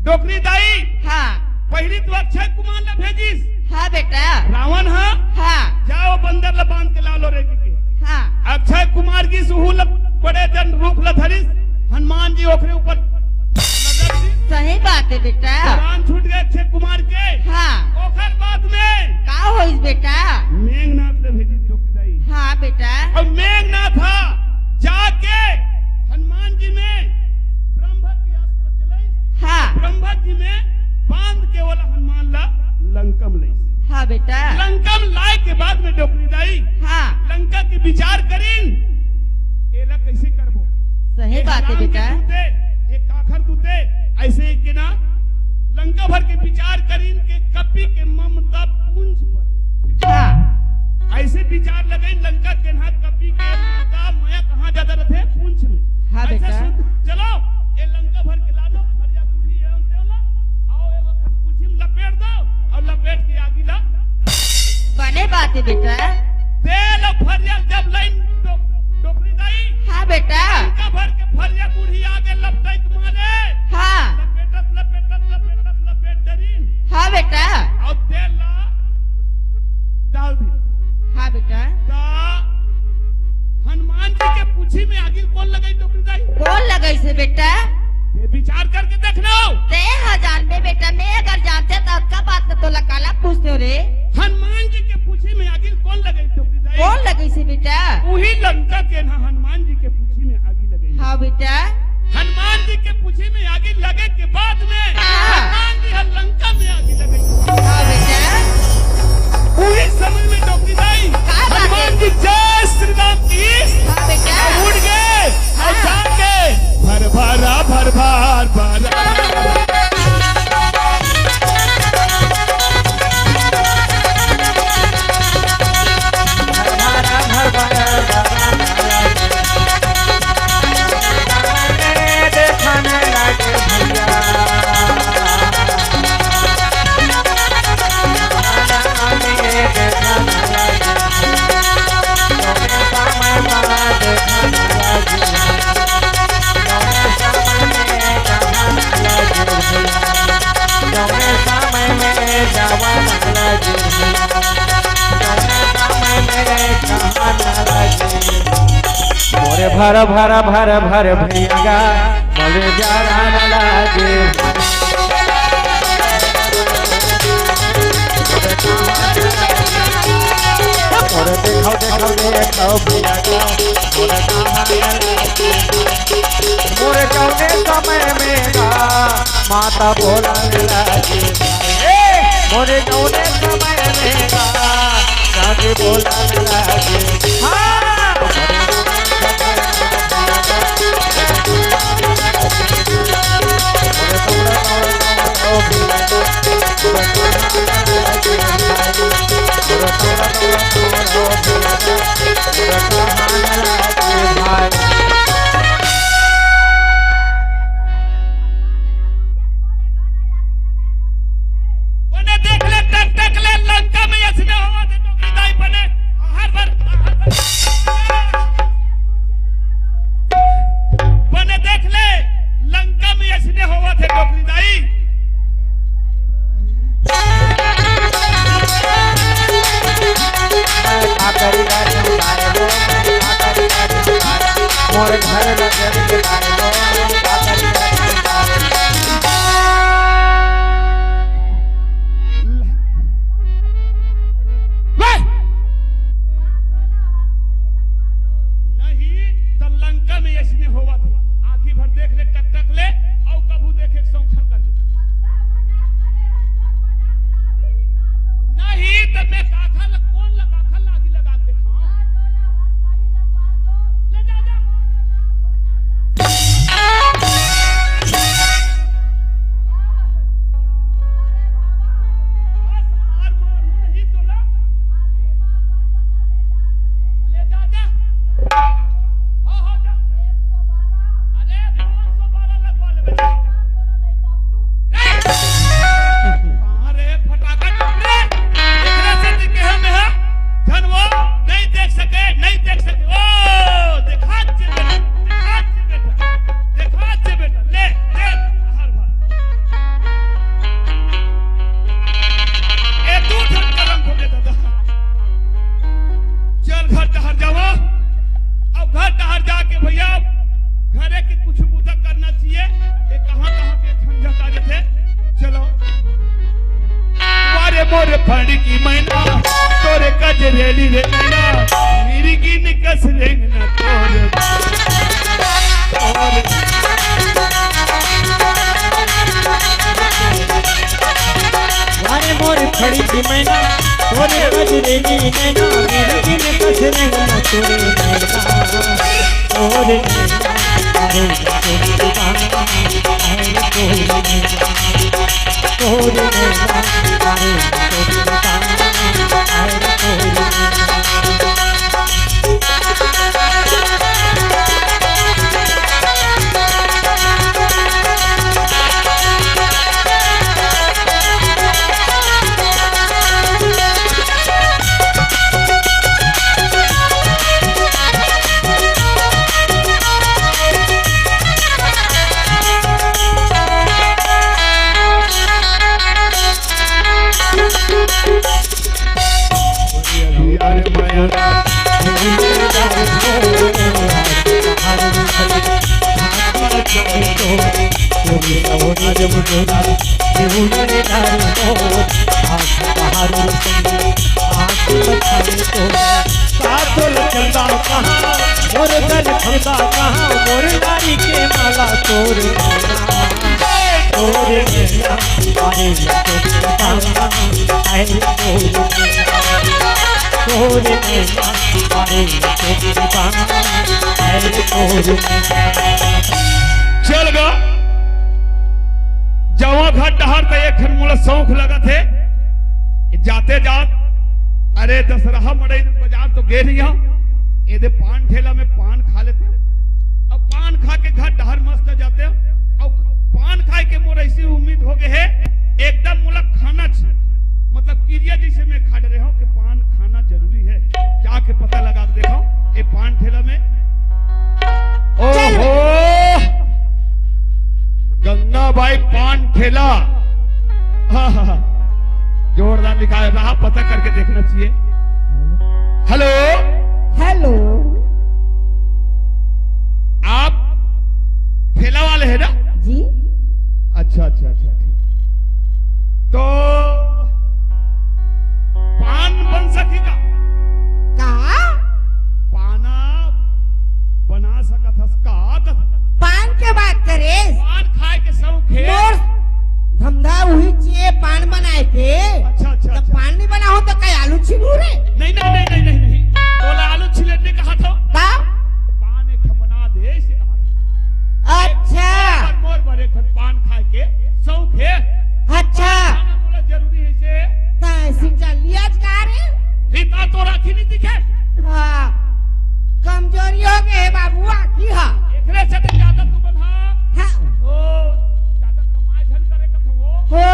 डोकरी दाई हाँ पहली तो अक्षय कुमार ला भेजिस। हाँ बेटा। रावण हाँ हाँ जाओ बंदर ला बांध के लालो रे के। हाँ अक्षय कुमार की सुहूलत बड़े जन रूप ला धरिस। हनुमान जी ओखरे ऊपर नजर दी। सही बात है बेटा। प्राण छूट गए अक्षय कुमार के। हाँ ओखर बाद में का होइस बेटा? मेघनाथ ने भेजी टोकरी दाई। हाँ बेटा। और मेघनाथ जाके हनुमान जी में ब्रह्मभक्त की अस्त्र चलाई। हाँ ब्रह्मभक्त जी में बांध के वाला हनुमान ला लंकम लई। हाँ बेटा। लंकम लाए के बाद में डोकरी दाई हाँ लंका की विचार करीन एला कैसे करबो। सही बात है बेटा। एक काखर दूते ऐसे ही के ना लंका भर के विचार करीन के कपी के ममता पूंछ पर। हाँ ऐसे विचार लगे लंका के ना कपी के ममता माया कहाँ ज्यादा रहते पूंछ में। हाँ ऐसे बेटा। चलो ये लंका भर के लालो फरिया बूढ़ी है उनते वाला आओ ये वक्त पूंछी में लपेट दो और लपेट के आगे ला। बने बात है बेटा। तेल और फरिया जब लाइन डोकरी दाई। हाँ बेटा। लंका भर के फरिया बूढ़ी आगे लपटाई के मारे। हाँ लपेटत लपेटत लपेटत लपेट डरीन हाँ बेटा। और तेल ला डाल दी। हाँ बेटा। ता हनुमान जी के पूछी में आगे कौन लगाई डोकरी दाई? कौन लगाई से बेटा? ये विचार करके देखना। ते हजार में बेटा, मैं अगर जानते तो का बात तो लकाला पूछते हो रे। हनुमान जी के पूछी में आगे कौन लगाई डोकरी दाई? कौन लगाई से बेटा? वही लंका के ना हनुमान जी के पूछी में आगे लगाई। हाँ बेटा। हनुमान जी के पूछी में आगे लगे के बाद में हाँ। हनुमान जी हर लंका में आगे लगाई। हाँ बेटा। वही समय में डोकरी दाई क्या बात है? हनुमान जी जय श्री राम की हाँ बेटा। उड़ गए और हाँ। जाके भर भरा भर भार भरा मोरे भर भर भर भर भैया मोरे जरा न लागे। मोरे देखो देखो देखो भैया मोरे कहाँ न लागे। मोरे कौने समय में गा माता बोला न लागे। मोरे कौने समय में गा राजे बोला न लागे। हाँ बने देख ले टक ले लंका में ऐसे हवा दे डोकरी दाई बने हर भर बने देख ले लंका में ऐसे हवा थे डोकरी दाई। मोरे घर लगन के तारे ले मैं काखा लग कौन लगा काखा लागी लगा के देखा ले जा जा मार मार नहीं तो ला ले जा जा हो जा अरे 212 लगवा ले बेटा अरे फटाका टुकड़े एकरा से दिखे हम है धन वो नहीं देख सके ओ देखा छे बेटा ले हर बार ए तू धन कलम को दे दादा चल घर टहर जाओ अब घर टहर जाके भैया घरे की कुछ बुदक करना चाहिए ये कहां के झंझट आ थे चलो मारे मोरे फड़ी की मैना तोरे कजरेली रे मैना मेरी की निकस रेंगना तोरे वारे मोर खड़ी की मैना तोरे गजरेली नैना मेरे दिल कस रहना तोरे नैना तोरे नैना अरे तोरे दीवाना अरे तोरे नैना तोरे नैना अरे तोरे दीवाना अरे तोरे नैना चल गा जवा घर टहर तो एक खन मोला शौक लगा थे जाते जात अरे दशहरा मड़ई बाजार तो गे नहीं हूं ये पान ठेला में पान खा लेते अब पान खा के घर टहर मस्त जाते अब पान खाए के मोर ऐसी उम्मीद हो गए है एकदम मोला खाना चाहिए मतलब क्रिया जैसे मैं खा रहे हो कि पान खाना जरूरी है जाके पता लगा के देखो ये पान ठेला में ओहो गंगाबाई पान ठेला हाँ जोरदार लिखा है रहा पता करके देखना चाहिए हेलो हेलो आप ठेला वाले हैं ना जी अच्छा ठीक तो पान बन सकेगा का पाना बना सकत हस का पान के बात करे पान खाए के शौक है मोर धंधा वही चाहिए पान बनाए के अच्छा तो पान नहीं बना हो तो कई आलू छीनू रे नहीं बोला आलू छिलने कहा था का पान एक बना दे इसे कहा था अच्छा मोर बड़े पान खाए के शौक है अच्छा बोला जरूरी है इसे लिया का रे रीता तो राखी नहीं दिखे हाँ कमजोरी हो गए बाबू आखी हा एकरे से तो ज्यादा तू बना हाँ ओ ज्यादा कमाए झन करे कथो हो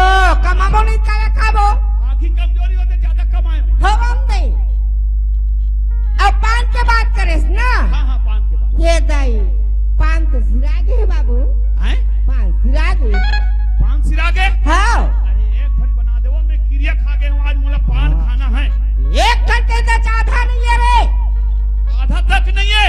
कमाबो नहीं काया खाबो आखी कमजोरी होते ज्यादा कमाए में हो हम नहीं अब पान के बात करेस ना हाँ पान के बाद ये दाई पान तो सिरागे है बाबू हैं पान सिरागे पान सिरागे हाँ अरे एक फन बना दे वो मैं क्रिया खा गए हूँ आज मोला पान खाना है एक घंटे तक आधा नहीं है रे आधा तक नहीं है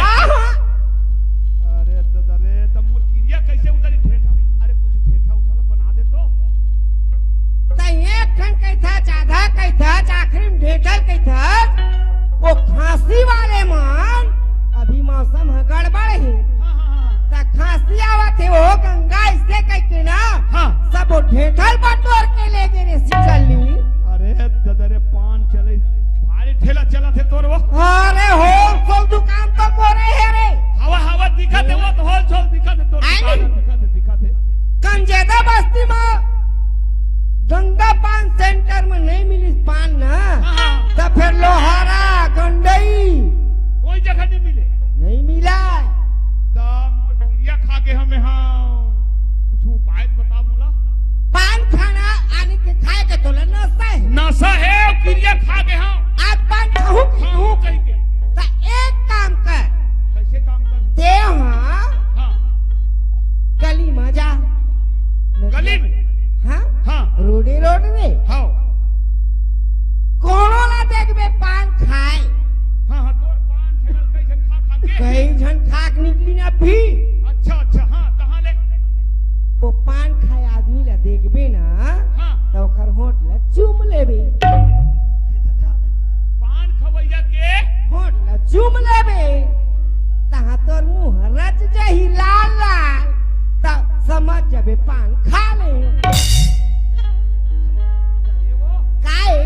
ठेला चला थे तोर वो अरे होलसेल दुकान तो मोरे है रे। हवा हवा दिखा थे वो तो होलसेल दिखा थे तोर आई नहीं। दिखा थे कंजेदा बस्ती में गंगा पान सेंटर में नहीं मिली पान ना, हाँ। तो फिर लोहारा गंडई कोई जगह नहीं मिले नहीं मिला। तो क्रिया खा के हमें हाँ कुछ उपाय बता मोला। पान खाना आने के खाए के तोला नशा है। नशा है और क्रिया खा के हाँ आज पान खाऊं हाँ कहीं के तो एक काम कर, कैसे काम कर दे हाँ हाँ गली में जा। गली में हाँ हाँ रोडे रोड रे हाँ कोनो ना देखबे पान खाए। हाँ हाँ तोर पान ठेल कैसन खा खा के कहीं झन खाक निकली ना भी अच्छा अच्छा हाँ कहाँ ले वो पान खाए आदमी ला देखबे ना हाँ तो ओकर होठ ला चूम लेबे। पान खवैया के होठ ला चूम लेबे तहाँ तोर मुंह रच जाही लाल लाल, तब समझ जबे पान खा ले। ये वो काहे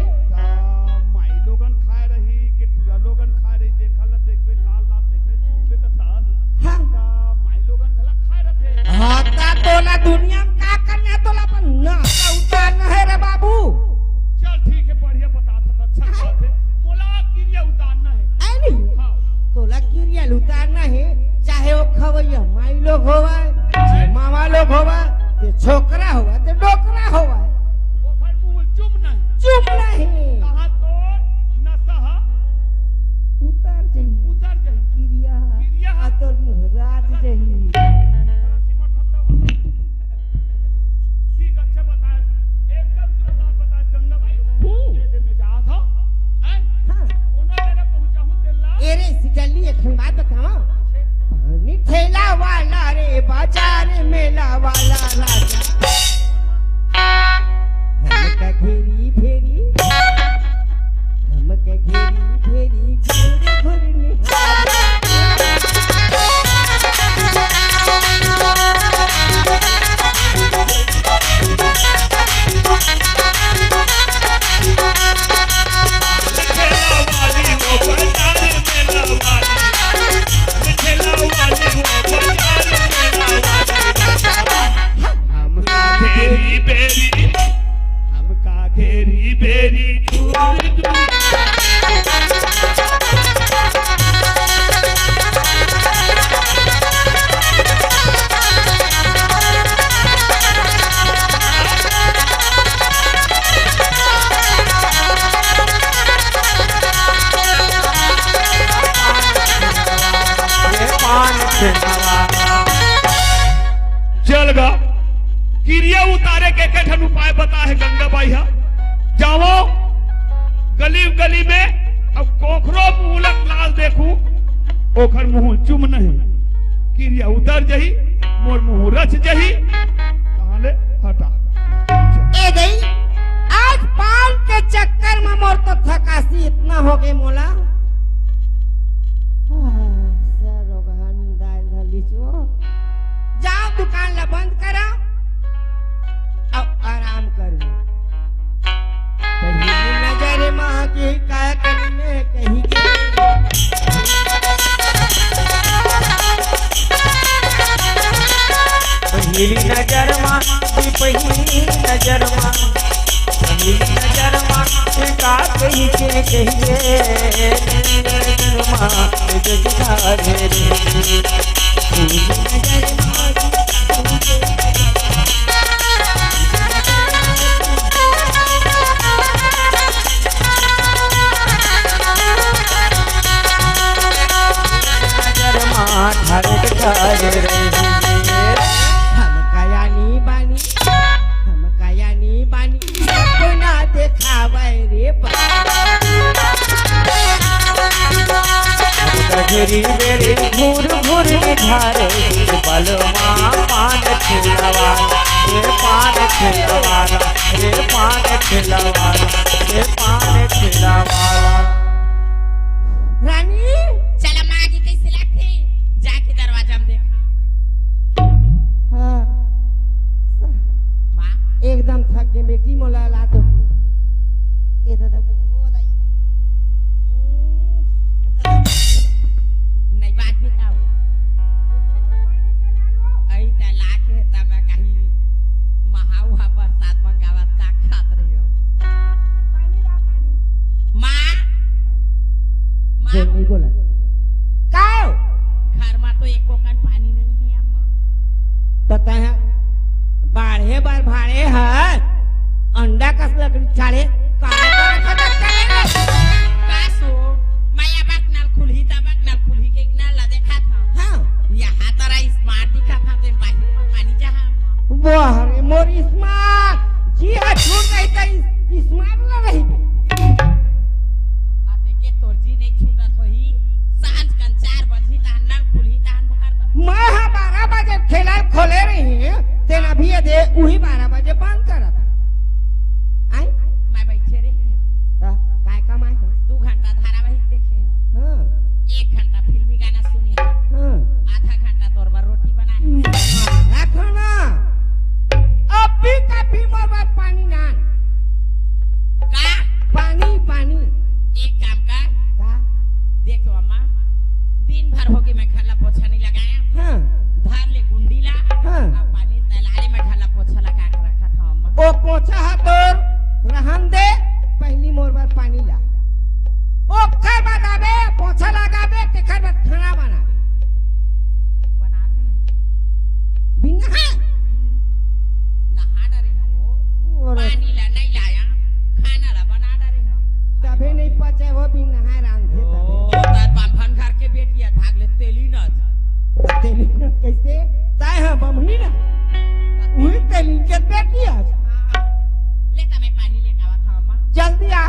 माई लोगन खाए रही कि टूरा लोगन खाए रही देखा ला देखबे लाल लाल देखबे चुम्बे का था हाँ माई लोगन गला खाए रहते होता तोला दुनिया में का करना तोला अपन ना का उतारना है रे बाबू। चल ठीक है बढ़िया बता था अच्छा बात है मोला क्रिया उतारना है आई नहीं हाँ तोला क्रिया उतारना है, चाहे वो खवैया माई लोग होवा चाहे मामा लोग होवा ते छोकरा होवा ते डोकरा होवा ओखर मुंह चुम नहीं चुप नहीं कहाँ तोर नशा हा उतर जाही उतर जाई क्रिया क्रिया आ तोर मुंह राज जाही। ठीक अच्छा बताया एकदम जोरदार बताया गंगा भाई ये दिन में जा था हैं हाँ कोनो मेरे पहुंचाहूं तेला एरे सिजल्ली एक बात बतावा, पानी ठेला वाला रे बाजार मेला वाला राजा हमका घेरी फेरी हमका घेरी फेरी घूर घूर निहारा। ठेला वाली वो बाजार मेला वाली ठेला वाली वो बाजार मेला वाली हमका घेरी बेरी हमका घेरी बेरी दूर दूर चल गा क्रिया उतारे के ठन उपाय बता है गंगा बाई हा जाओ गली गली में अब कोखरो मुलक लाल देखू ओखर मुंह चुम नहीं क्रिया उतर जही मोर मुंह रच जही कहाँ ले हटा ए गई आज पान के चक्कर में मोर तो थकासी इतना हो गई मोला। सर रोगहानी दाल धली छो, जाओ दुकान ला बंद करा अब आराम करो। पहली नजर माँ की का करने कहीं पहली नजर मां पहली नजर मां पहली नजर मां का कही के कहिए मां जगदा रे पहली नजर मां नजर मां धड़क कर रही अपना देखावे रे गजरी बेरी घूर घूर निधारे बलमा पान खिलवाला रे पान खिलवाला रे पान खिलवाला रे पान खिलवाला। रानी चल माँ जी कैसे लगती जाके दरवाजा में देखा हाँ माँ एकदम थक गए बेटी मोला ला दो ये दादा ओ दाई जोर नहीं बोला काय हो घर में तो एको कन पानी नहीं है अम्मा। तो तह बाढ़े बार भाड़े है अंडा कस लकड़ी छाड़े काहे पर खतक करेंगे कासो मैं अबक नल खुली तबक नल खुली के नल ला देखा था। हाँ यहाँ तरा स्मार्ट दिखा था ते पानी जहाँ वाह रे मोर स्मार्ट जी हाँ छूट गई तो स्मार्ट ना रही आते के तोर जी नहीं छूटा तो ही सांझ कन 4 बजे ता नल खुली ता भर दा। मैं हाँ 12 बजे ठेला खोले रही है तेन अभी दे वही 12 बजे बंद करा था आई मैं बैठे रही हूँ काय कमाए हो 2 घंटा धारावाहिक देखे हूँ हाँ 1 घंटा फिल्मी गाना सुने हूँ हाँ आधा घंटा तोर पर रोटी बनाए रखो ना अब भी काफी मोर बात पानी नान का पानी पानी एक काम कर का देखो अम्मा दिन भर हो गई मैं घाला पोछा नहीं लगाया हाँ धार ले गुंडी ला हाँ। अब पानी तलारे में घाला पोछा लगा के रखा था अम्मा। ओ पोछा है तोर रहन दे पहली मोर बार पानी ला ओ खर बनाबे पोछा लगाबे तेखर बाद खाना बनाबे बना रहे हैं बिना नहा डरे हैं वो और पानी ला नहीं लाया खाना ला बना डरे हैं तबे नहीं पचे वो बिना है रांधे ओ तबे तार पापन घर के बेटिया भाग ले तेली न तेली न कैसे ताय है बमनी ना वही तेली के बेटी है लेता मैं पानी लेके आवा था अम्मा। जल्दी आ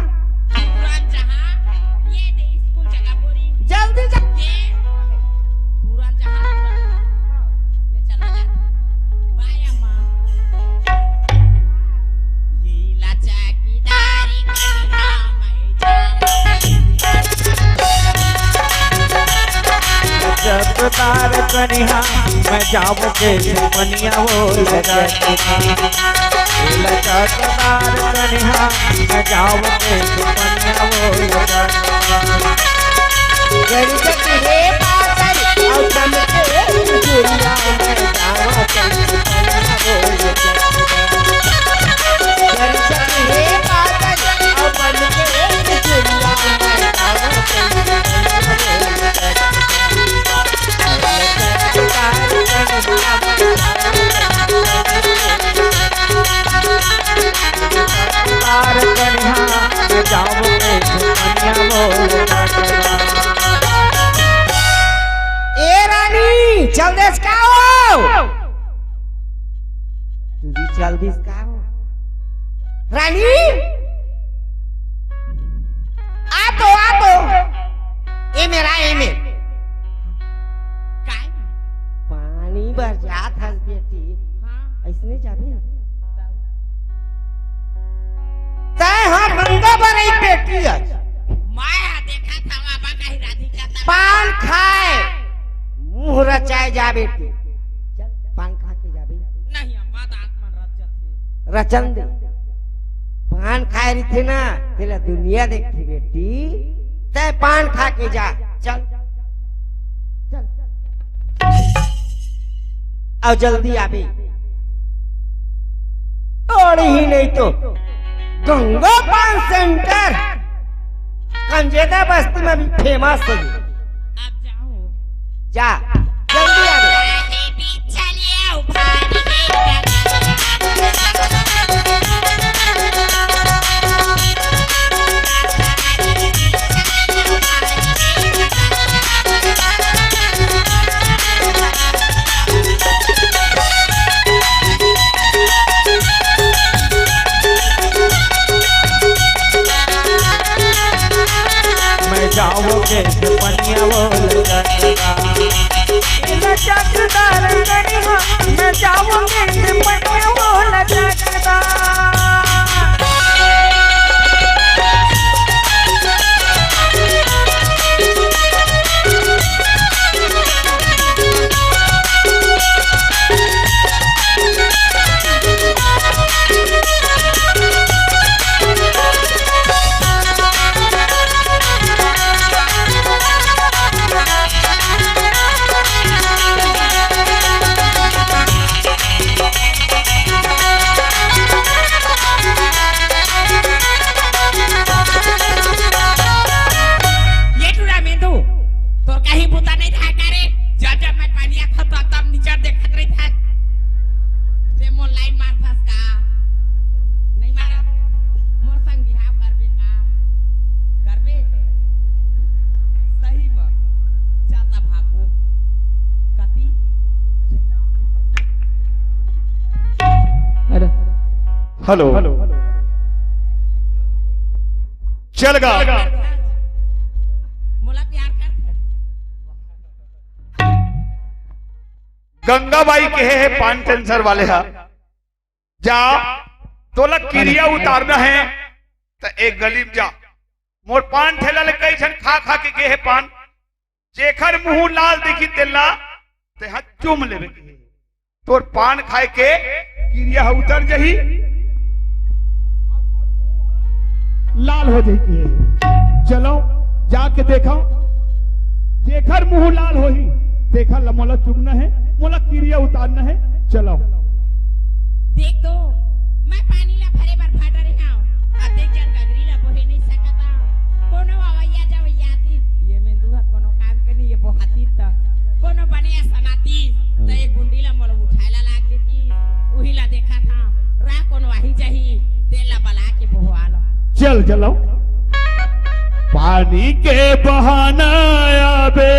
तुरंत जहाँ ये दे स्कूल जगह बोरी जल्दी जा ये तुरंत जहाँ ले चला जा बाय अम्मा। ये लाचा की दारी कन्या जगदार कन्हा मैं जाऊं के मनिया वो जगदार कन्हा मैं जाऊं के मनिया वो गरीब के पागल और चल के दुनिया में जाऊं के मनिया वो गरीब के पागल और चल के दुनिया में जाऊं के ए रानी चल देश का हो तू भी चल देश का हो रानी आ तो ए मेरा ए में काय पानी भर जात हस बेटी हाँ ऐसने जाबे तय हाँ गंगा पर एक बेटी है मैं देखा था बाबा कहीं राधिका था पान खाए मुंह रचाए जा बेटी चल पान खा के जा बेटी नहीं अम्मा दांत मन रच जाते रचन दे पान खाए रही थी ना तेरा दुनिया देखती बेटी तय पान खा के जा चल चल और जल्दी आबे और ही नहीं तो गंगा पान सेंटर कंजेदा बस्ती में भी फेमस है अब जाओ जा जल्दी आबे चलिए उभारी मैं जाऊंगे पनिया वो लचकदार कन्हा मैं जाऊंगे पनिया वो लचकदार हेलो चल गा मोला प्यार करते गंगाबाई के है पान कैंसर वाले हा जा तोला क्रिया उतारना है तो एक गली में जा मोर पान ठेला ले कई छन खा खा के गे है पान जेखर मुंह लाल दिखी तेला ते हा चुम लेवे के है। तोर पान खाए के क्रिया उतर जही लाल हो जाई है। चलो जाके देखो जेखर मुंह लाल होही देखा मोला चुमना है मोला क्रिया उतारना है चलो देख तो मैं पानी ला भरे बर भाटा रही हूं अते जन गगरी ला बोहे नहीं सकता कोनो आवैया जावैयाती ये में दुहा कोनो काम के नहीं ये बोहाती त कोनो बनिया सनाती त ये गुंडी ला मोला उठाइला लाग देती उही ला देखा था रा कोनो आही जही तेल ला बला के बोहवालो चल चलो पानी के बहाना आवे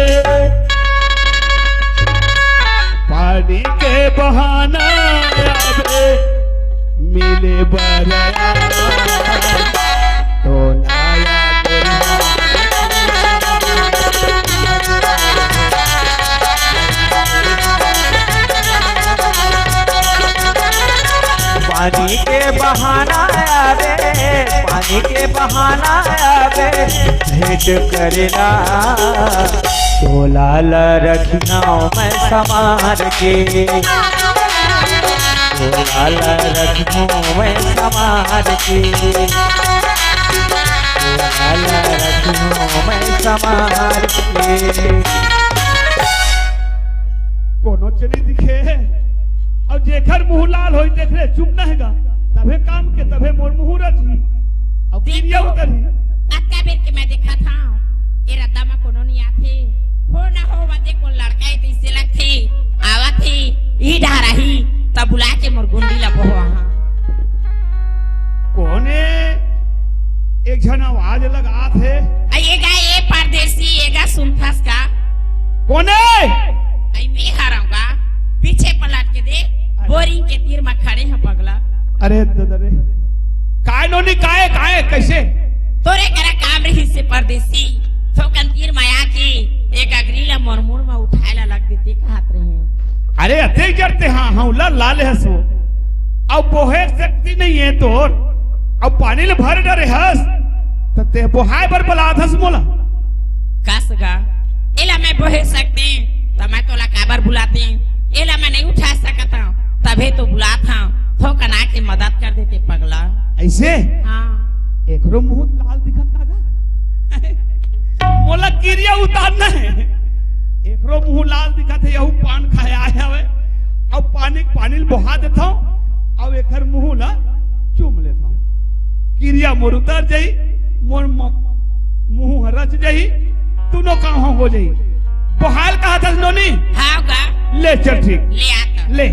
पानी के बहाना आवे मिले बरया तो लाया पानी के बहाना आवे पानी के बहाना आवे भेंट करना तो लाल रखना मैं समार के तो लाल रखना मैं समार के तो लाल रखना मैं समार के कोनो चली दिखे और जेखर मुंह लाल होई देख रे चुप न हैगा तबे काम के तबे मोर मुंह रची अब क्रिया उतरी अत्ता बेर के मैं देखा था ये रद्दा में कोनो नहीं आथे हो ना हो वदे को लड़का है तैसे लगथे आवत थी ई डा रही तब बुला के मोर गुंडी ला बोहा कोने एक जन आवाज लगा थे ये परदेसी येगा सुनथस का कोने आई मैं हाराऊंगा पीछे पलट के देख बोरिंग के तीर में खड़े हैं पगला अरे ददरे काय नोनी काय काय कैसे तोरे करा काम रही से परदेसी थोकन तीर माया के एक अगरीला मोरमुर में उठाएला लग देते का हाथ रहे अरे अते जरते हाँ हौला लाल हसो अब बोहे शक्ति नहीं है तोर अब पानी ले भर डरे हस तते बोहाय बर बलाधस मोला कसगा एला मैं बोहे सकते तो मैं तोला काबर बुलाते एला मैं नहीं उठा सकता तबे तो बुलाता थोकन आके मदद कर देते पगला ऐसे हाँ एकरो मुंह लाल दिखत कागा मोला क्रिया उतारना है एकरो मुंह लाल दिखत है यहू पान खाए आए हवे अब पानी बहा देता हूं अब एकर मुंह ला चूम लेता हूं क्रिया मोर उतर जाई मोर मुंह रच जाई दोनों काम हो जाई बहाल कहा था नोनी हाँ गा ले चल ठीक ले आता ले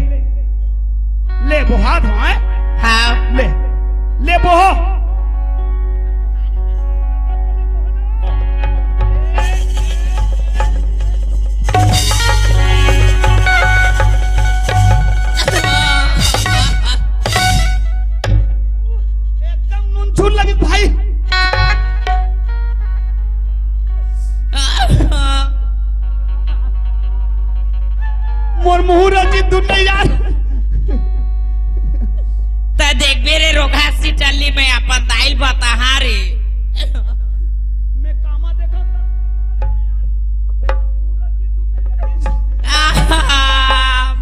ले बहा दो हाँ ले ले बोहो एकदम नून छून लगी भाई मोर मुहूर्त जी दुनिया यार ता देख मेरे रोगा सी टल्ली में अपन दाइल बता हारे मैं कामा देखा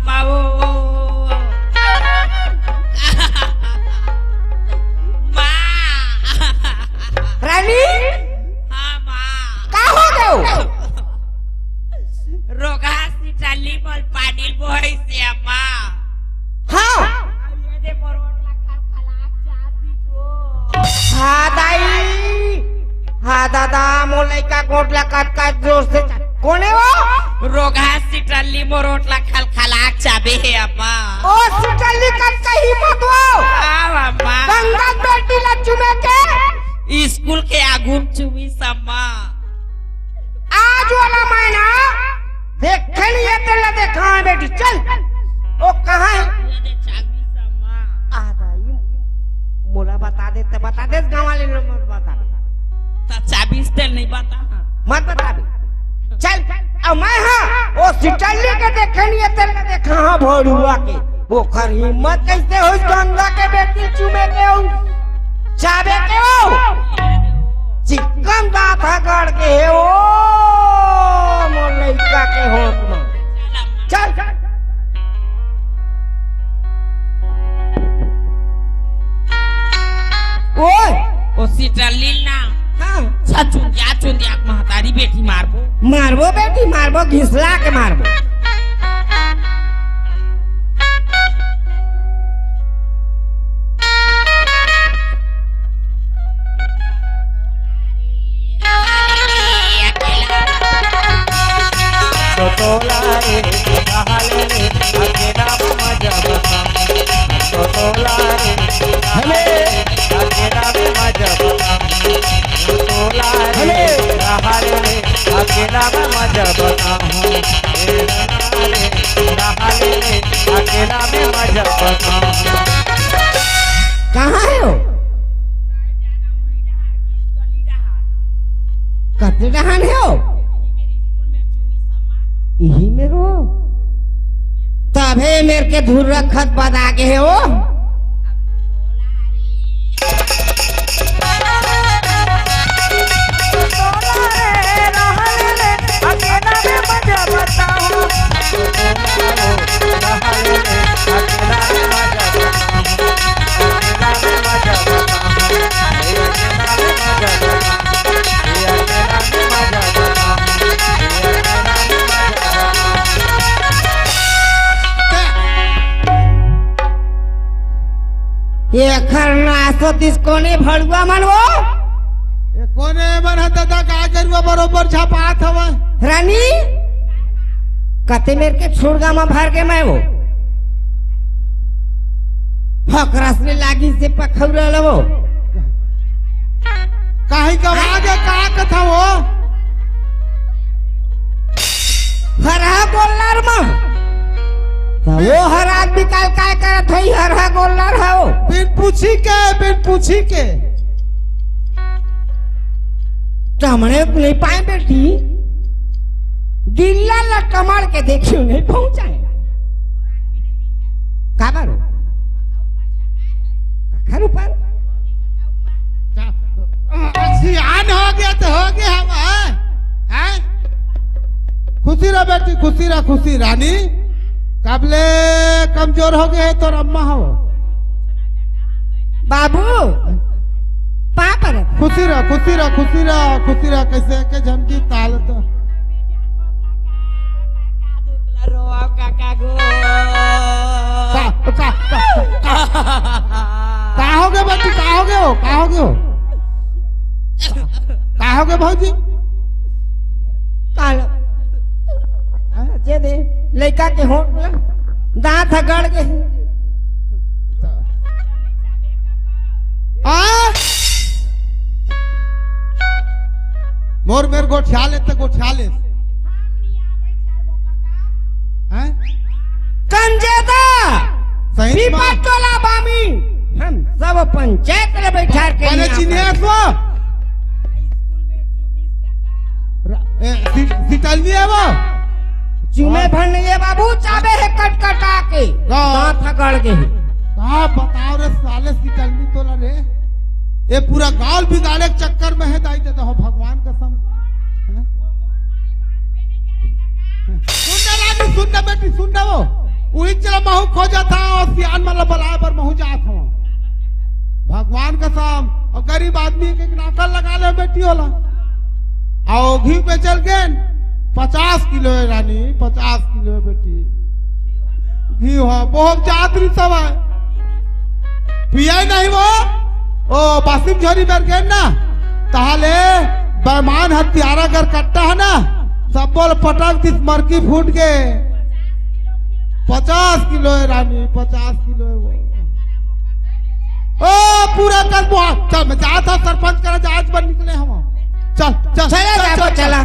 बाबू माँ रानी हाँ माँ का हो गयो रोगा सी टल्ली पर पानी बोई से अम्मा हाँ ये दे मरोट लगा खलाक चाहती तो हाँ दाई हाँ दादा मोलाई का कोटला का जोर से कौन है वो रोगा सी टल्ली मरोट लगा खलाक चाबे है अम्मा ओ सिटली का कहीं मत वो हाँ अम्मा गंगा बेटी लक्ष्मी के स्कूल के आगुम चुमी सम्मा आज वाला महीना देखे नहीं है तेरा देखा है बेटी चल ओ कहाँ है ये दे चाबी सम्मा आ दाई बता दे गाँव वाले लोग मत बता तो 24 दिन नहीं बता मत बता दे चल अब मैं हाँ वो सिटल्ली के देखे नहीं तेरे देखा हाँ भोरुआ के वो खर हिम्मत कैसे हो गंगा के बेटी चुमे के हो चाबे के हो चिकन दांत गड़ के है ओ मोर लइका के होठ में चल ओए ओ सिटरलील ना हाँ चुंदिया महतारी बेटी मारबो बेटी मारबो घिसला के मारबो तोला रे बहाले रे अकेला मजा बता तोला रे हमें अकेला मजा बता तोला रे बहाले रे अकेला मजा बता बहाले रे अकेला में मजा बता कहाँ है हो कते डहान है हो यही मेरो तभे मेरे के धूर रखत बद आगे है वो ये खरना सतीश कोने भड़ुआ मनवो ये कोने बना दादा का करुआ बरोबर छपात हवा रानी कते मेरे के छोड़गा में भर के मैं वो फकरस ने लागी से पखौरा लवो काहे का आगे का कथा वो हरा गोल्लर में तो वो हर आदमी काय काय करत हई हरा गोल्लर है वो बिन पूछी के टमणे नहीं पाए बेटी गिल्ला लटमड़ के देखियो नहीं पहुंचाए का बारो घर ऊपर सियान हो गया तो हो गया हम हैं खुशी रह बेटी खुशी रानी कबले कमजोर हो गए तो अम्मा हो बाबू पापर खुशी रह कैसे के झंडी ताल तो रोआ काका गो का हो गए बेटी का हो गए भौजी काल जे दे लड़का के होठ दांत गड़ के मोर मेरे गोठियाले तक गोठियाले हैं कंजेदा सही पीपा टोला बामी हम सब पंचायत में बैठा के मैंने चिन्हे तो सिटलनी है वो चूमे भरने ये बाबू चाबे है कटकटा के दांत गड़ के कहा बताओ रे साले सिटलनी तोला रे ये पूरा गांव बिगाड़े के चक्कर में है दाई देता हो भगवान कसम सुनना बेटी सुनना वो वही चला महू खोजा था और सियान वाला बलाए पर महू जात हो भगवान कसम और गरीब आदमी के नाकल लगा ले बेटी होला आओ घी पे चल गए 50 किलो है रानी 50 किलो है बेटी घी हो बहुत जातरी सब है पिया नहीं वो ओ बासिम झोरी बैठ गए ना ताले बेमान हथियारा कर कट्टा है ना सब बोल पटक दिस मरकी फूट के 50 किलो है रानी 50 किलो है वो ओ पूरा कल चल मैं जा था सरपंच करा जांच पर निकले हम चल चला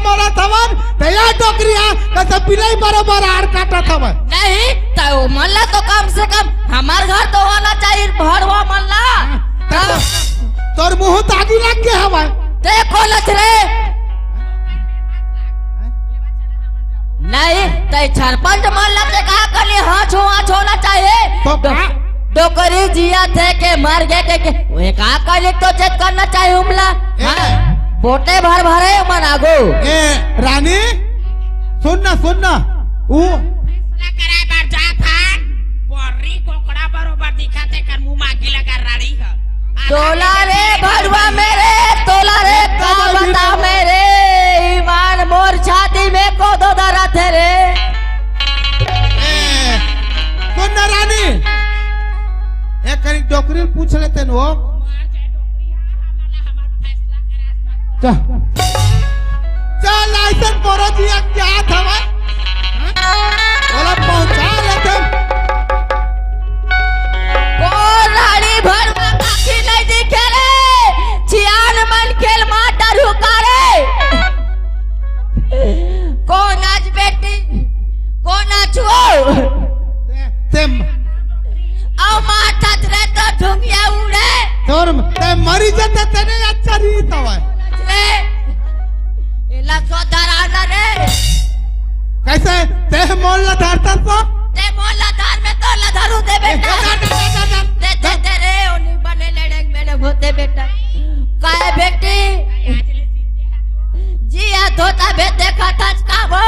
मोला थवन तया डोकरिया कसे बिलाई बरोबर आड़ काटा थवन नहीं तो मल्ला तो कम से कम हमार घर तो होना चाहिए भड़वा मल्ला तोर मुंह तागी लग के हवा देखो लछरे नहीं तो सरपंच मल्ला से कहा कली हाँ छोना चाहिए तो डोकरी जिया थे के मर गए के वे कहा कली तो चेक करना चाहिए उमला हाँ बोटे भर भरे मन आगो ए रानी सुनना ऊ फैसला कराए बार जा था पोरी कोकड़ा बरोबर दिखाते कर मुंह मागी लगा राड़ी है तोला रे भड़वा मेरे तोला रे का बता मेरे ईमान मोर छाती में को दो दरा थे रे सुनना रानी एक करी डोकरी पूछ लेते न वो मार जाए डोकरी हमारा हमार फैसला करा चल लाइसेंस करो दिया क्या था भाई बोला पहुंचा लेते रानी भड़वा काकी नहीं दिखे रे चियान मन खेल माता रुका रे कौन आज बेटी कौन आज वो ते आओ माता रे तो ढूंढिया उड़े तोर ते मरी जते तेने अच्छा नहीं था भाई रे एला सो दराना रे कैसे ते मोल ला धरता तो ते मोला दार में तो लधरू दे बेटा दे रे ओनी बने लड़क मेरे होते बेटा काय बेटी जिया धोता बेटे खटच का वो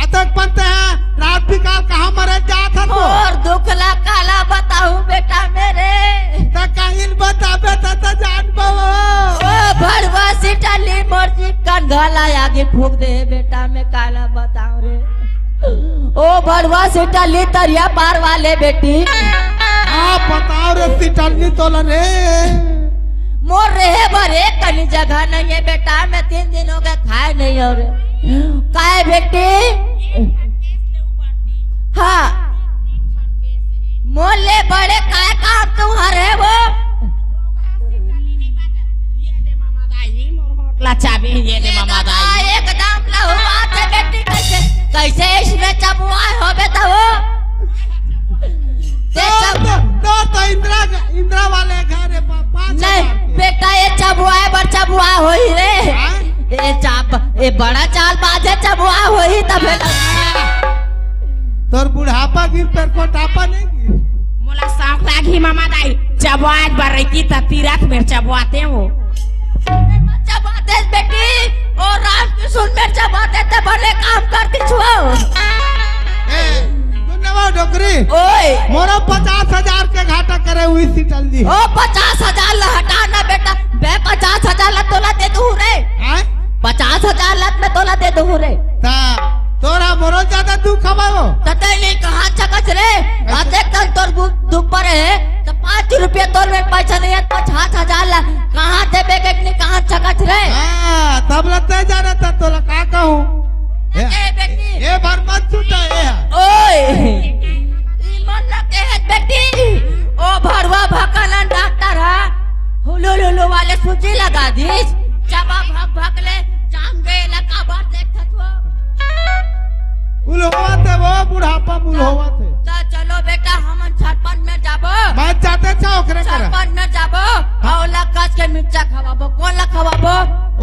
अतक पंते हैं रात बिकाल कहाँ मरे जा था तो और दुखला काला बताऊं बेटा मेरे ता कहीं बता बेटा ता जान पाओ ओ भड़वा सिटली मोरजी कंधला आगे फूक दे बेटा मैं काला बताऊं रे ओ भड़वा सिटली तरिया पार वाले बेटी हाँ बताओ रे सिटलनी तोला रे मोर रहे भरे कहीं जगह नहीं है बेटा मैं 3 दिन हो गए खाए नहीं और काय बेटी हाँ मोले बड़े काय काम तुम्हारे वो चाबी ये दे मामा दाई एकदम लहुआ थे बेटी कैसे इसमें चबुआ हो बेटा वो तो इंदिरा वाले घर है नहीं बेटा ये चबुआ बर चबुआ हो ही रे ये बड़ा चाल बाजे चबुआ हो ही तब तोर बुढ़ापा गिर पर कोटापा नहीं गिर मोला शौक लागी मामा दाई चबुआत बरकी त तीरथ में चबुआते हो चबाते बेटी और राम की सुन में चबाते ते भले काम करती छुओ सुनने वाला डोकरी ओए मोरा 50,000 के घाटा करे हुई सीटल दी ओ 50,000 ला हटाना बेटा मैं 50,000 ला तोला दे दूं रे 50,000 ला मैं तोला दे दूं रे ता तोरा मोरो ज्यादा दुख हवाओ तते नहीं कहां चकच रे आते तक तोर दुख पर है तो 5 रुपया तोर में पैसा नहीं है 50,000 ला कहां दे बेके नहीं कहां चकच रे हां तब लगता जाना था तोरा का कहूं ए बेटी ए बार मत छूटा ए ओए ई मन लगे है बेटी ओ भरवा भकलन डॉक्टर है हुलुलुलु वाले सूजी लगा दीस चबा भग भग ले जाम गए लगा बात देखत हो उलहोवा थे वो बुढ़ापा बुलहोवा थे तो चलो बेटा हम सरपंच में जाबो मैं जाते था ओकरे करे सरपंच में जाबो औला कस के मिर्चा खवाबो कौन ला खवाबो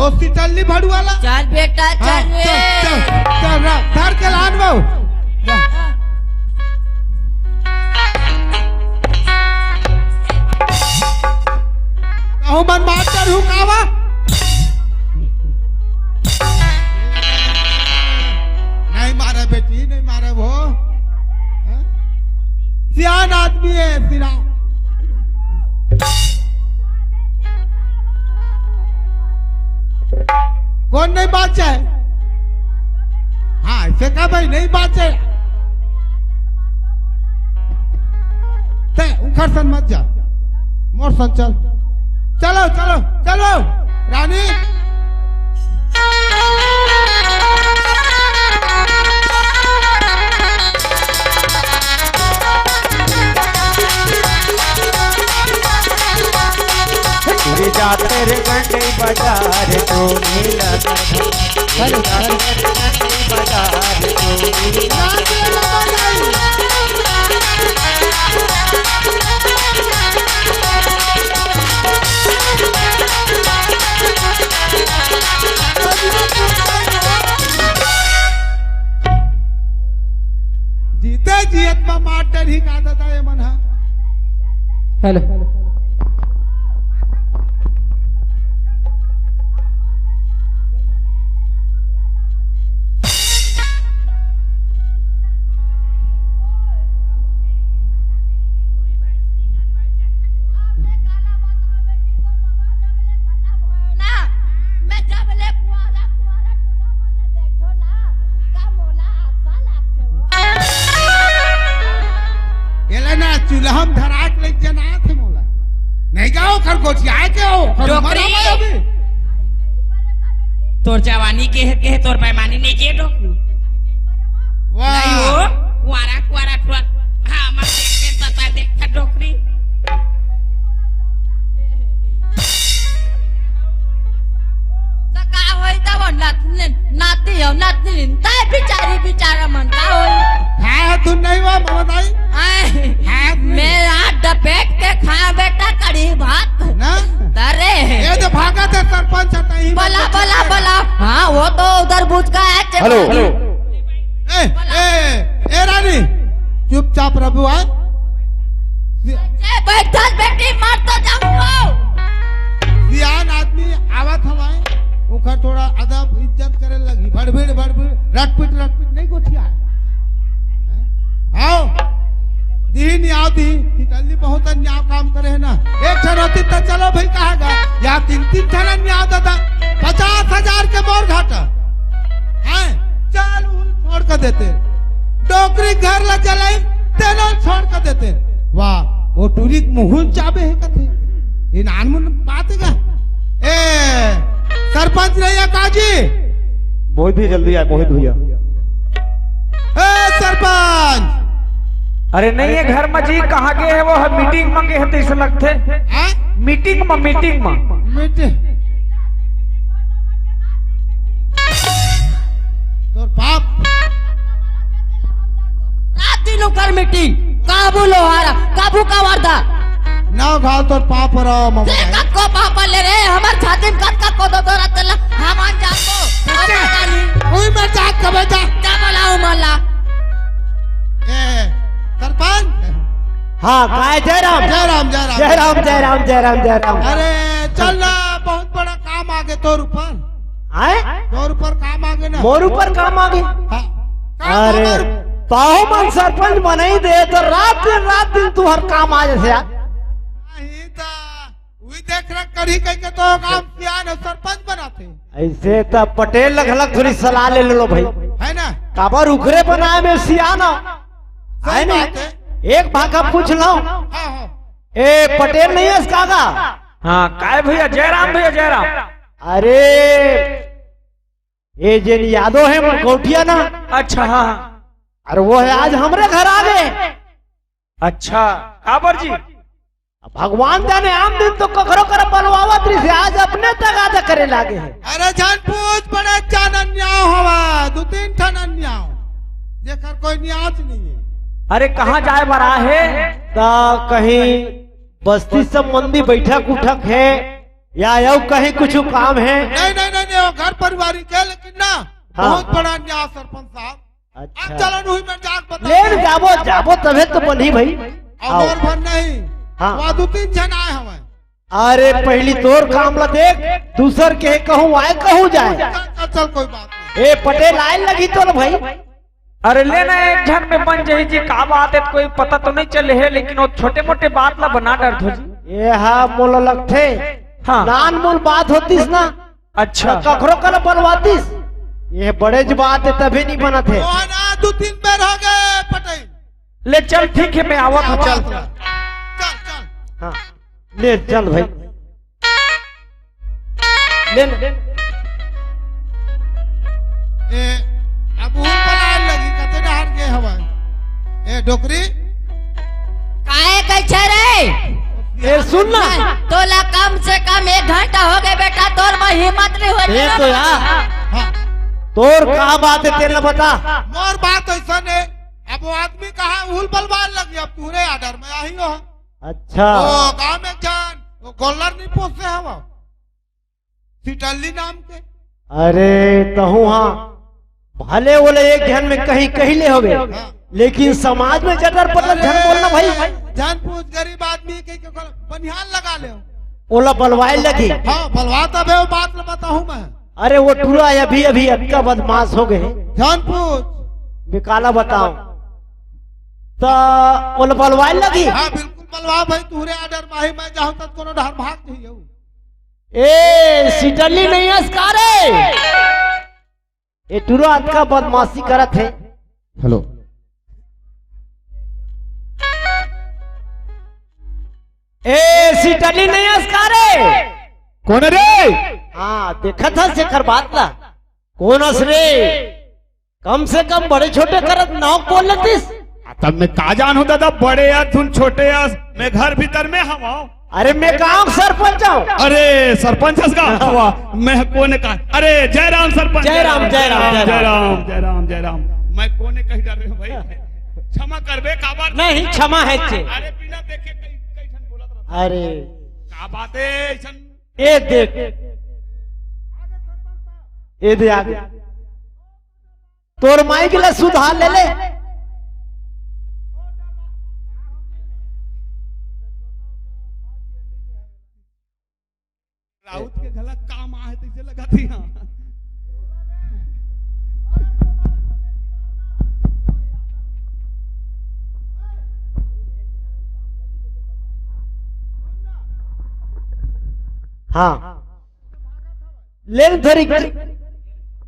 ओ सीटल्ली भड़ू वाला चल बेटा हाँ, चल चल धर के लान बाऊ कहूँ मन बात कर हूँ कावा नहीं मारे बेटी नहीं मारे वो सियान आदमी है सिरा कौन नहीं बात है हाँ ऐसे कहा भाई नहीं बात है ते उखड़ सन मत जा मोर सन चल चलो चलो चलो रानी उड़ी जा तेरे गंडे बाजार तो नीला कर गंडे बाजार तो नीला जीते जियत में मास्टर ही का देता है मन। हेलो चूल्हा में धराक ले जना थे मोला नहीं जाओ खरगोशिया के हो डोकरी। तोर जवानी के है तोर बेईमानी नहीं के डोकरी नहीं हो कुआरा कुआरा ठुआ हां मत देख के पता देख डोकरी तो का होई तब नाती हो नाती ताई बिचारी बिचारा मन का होई है तू नहीं हुआ बताई मैं आज डपेट के खा बेटा कड़ी भात ना तरे ये जो भागा थे सरपंच आता ही बला बला बला हाँ वो तो उधर बुझ का है हेलो हेलो ए रानी चुपचाप रबू आए बैठल बेटी मार तो जाऊंगा सियान आदमी आवत हमारे उखर थोड़ा अदब इज्जत करे लगी भड़भीड़ रटपिट नहीं गोठिया आओ दी न्याव दी जल्दी बहुत अन्याय काम करे है ना एक होती तो चलो भाई कहेगा या तीन ठन अन्याय दादा 50,000 के मोर घाटा है चल छोड़ कर देते डोकरी घर ला चले तेनो छोड़ कर देते वाह वो टूरी मुहुल चाबे है कथे इन अनमुन बात है ए सरपंच नहीं है काजी मोहित भी जल्दी आए मोहित भैया ए सरपंच अरे नहीं है घर में जी कहाँ गए है वो है मीटिंग में गए है तो ऐसे लगते हैं मीटिंग में बेटे तो बाप रात दिन कर मीटिंग काबू लोहारा काबू का वारदा ना घाव तो पाप रहो मम्मी कत को पापा ले रे हमर छाती में कत को दो रतला हम अन जाको कोई मैं जाग कबे जा क्या बोलाऊं मल्ला ए सरपंच हाँ काय जयराम अरे चल ना बहुत बड़ा काम आगे तोर ऊपर आए तोर ऊपर काम आगे ना मोर ऊपर काम आ गई हाँ, काम अरे ऊपर। पाहो मन सरपंच बनाई दे तो रात दिन तू हर काम आ जैसे नहीं था वही देख रख करी कह के तो काम किया ना सरपंच बनाते ऐसे तो पटेल लगलक थोड़ी सलाह ले लो भाई है ना काबर उखरे बनाए में सियाना है सही ना बात है एक भागा पूछ लो हाँ ए पटेल नहीं है इसका हाँ काय भैया जयराम अरे ये जिन यादव है मरकोटिया ना अच्छा हाँ अरे वो है आज हमरे घर आ गए अच्छा काबर जी भगवान जाने आम दिन तो कखरो कर बलवावत रही से आज अपने तगादा करे लागे है अरे जान पूछ बड़े चान अन्याय हवा 2-3 ठन अन्याय जेकर कोई न्याज नहीं है अरे कहाँ जाए बरा है ता कहीं बस्ती संबंधी बैठक उठक है या यू कहीं कुछ काम है नहीं वो घर परिवार के लेकिन ना हाँ। बहुत बड़ा अन्याय सरपंच साहब अच्छा अब चलन हुई मैं जाग बता लेन जाबो तबे तो बनी भाई आओ। और भर नहीं हाँ। वहाँ 2-3 जन आए हमें अरे पहली तोर काम ला देख दूसर के कहूँ आए कहूँ जाए चल कोई बात नहीं ए पटेल आए लगी तो भाई अरे लेना एक झन में बन जाए जी का बात है कोई पता तो नहीं चले है लेकिन वो छोटे मोटे बात ला बना डर थो जी ये हाँ मोल लगते हाँ। नान मोल बात होतीस ना अच्छा कखरो कल बनवातीस ये बड़े ज बात है तभी नहीं बना थे वो ना 2-3 बेर हो गए पटेल ले चल ठीक है मैं आवत हूँ चल चल हाँ ले चल भाई ले ए अब उन बनाए लगी कते डहार के हवा ए डोकरी काहे कैसे रे ए सुन ना तोला कम से कम 1 घंटा हो गए बेटा, तोर में हिम्मत नहीं हो ए तो यार हाँ, तोर का बात है तेरे बता। मोर बात ऐसा ने अब वो आदमी कहा उल बलवान लगी, अब पूरे आर्डर में आई हो। अच्छा वो गांव में जान वो गोल्लर नहीं पोसे है वो सिटल्ली नाम के। अरे कहूँ हाँ भले बोले एक ध्यान में कहीं कहीं ले हो गए, लेकिन समाज में जटर पटर ध्यान बोलना भाई जान पूछ गरीब आदमी के बनिहान लगा ले। ओला बलवाए लगी। हाँ बलवा तब है वो बात बताऊं मैं। अरे वो टूरा अभी अभी अटका बदमाश हो गए, जान पूछ निकाला बताओ तो ओला बलवाए लगी। हाँ बिल्कुल बलवा भाई, तूरे आर्डर माही मैं जाऊं तक कोनो ढार भाग चाहिए। ए सिटली नहीं अस्कारे ये टूरा अटका बदमाशी करत है। हेलो ए सिटली नहीं अस्कारे कौन है रे? हाँ देखा था शेखर बात ला कौन हस रे, कम से कम बड़े छोटे करत नाव बोल लतीस। तब मैं का जान हूँ दादा, बड़े या तुम छोटे या मैं घर भीतर में हवा। अरे मैं गांव सरपंच हूँ। अरे सरपंच का हवा मैं कोने का? अरे जयराम सरपंच। जयराम जयराम जयराम जयराम जयराम। मैं कोने कही डर रहे हो भाई, क्षमा करबे का बात नहीं क्षमा है चे। अरे बिना देखे कहीं बोलत रहा। अरे का बात है ऐसन? ए देख ए दे आगे तोर माई के लिए सुधार ले ले। राउत के गला काम आहे तैसे लगाती हाँ। हाँ ले धरी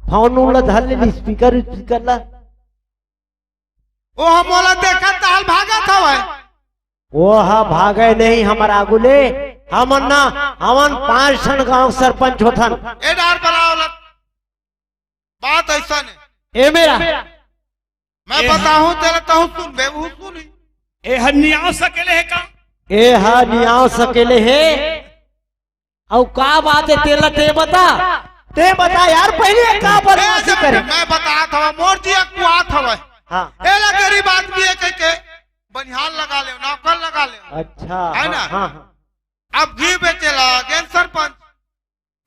फोन उला धर ले स्पीकर स्पीकर ला। ओ हम बोला देखा ताल भागा था भाई। वो हा भागे नहीं हमारा आगुले हमन ना हमन 5 ठन गांव सरपंच होथन। ए डार बनाओ बात ऐसा ने ए मेरा मैं बताऊं तेरे कहूं सुन बे वो सुनी। ए हन्निया सकेले है का? ए हा नियाव सकेले है और का बात है तेला ते बता यार पहले का बदमाशी करे। मैं बता था मोर जी कुआ था भाई। हाँ एला गरीब आदमी है के बनिहान लगा ले नौकर लगा ले। अच्छा है ना? हाँ हाँ अब घी बेचेला गेन सरपंच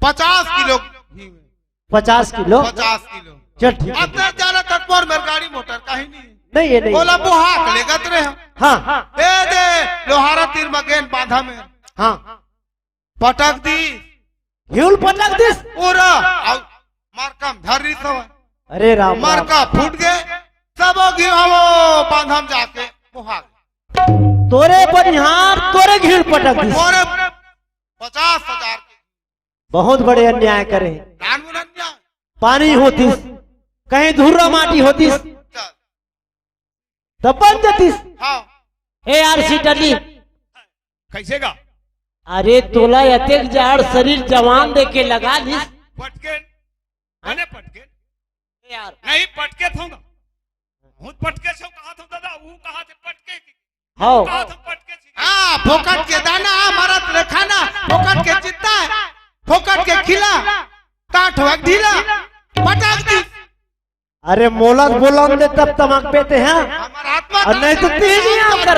50 किलो घी में 50 किलो 50 किलो। चल ठीक है। अब तक जाना तत्पर मेरे गाड़ी मोटर कहीं नहीं नहीं ये नहीं बोला बुहाक ले गत रहे हाँ ए दे लोहारा तीर मगेन बांधा में हाँ पटक दी हिउल पटक दिस। पूरा और मारकम धरी सब अरे राम मारका फूट गए सब घी वो बांधम जाके बुहाक तोरे बनिहार तोरे घिउल पटक दिस। मोरे 50,000 के बहुत बड़े अन्याय करे। कानून अन्याय पानी होतीस कहीं धुर्रा माटी होतीस चल तब बन जातीस। हाँ ए यार सीटली कैसे का? अरे तोला अतेक जाड़ शरीर जवान देके लगा लिस पटके मैंने पटके यार नहीं पटके थोंगा हूं पटके से कहा था दादा वो कहा थे पटके की हाँ कहा था पटके से। हाँ फोकट के दाना मरत रे खाना फोकट के चित्ता फोकट के खिला काट वक ढीला पटक दी। अरे मोलक बोलन दे तब तमक पेते हैं हमार आत्मा और नहीं तो तेज ही आकर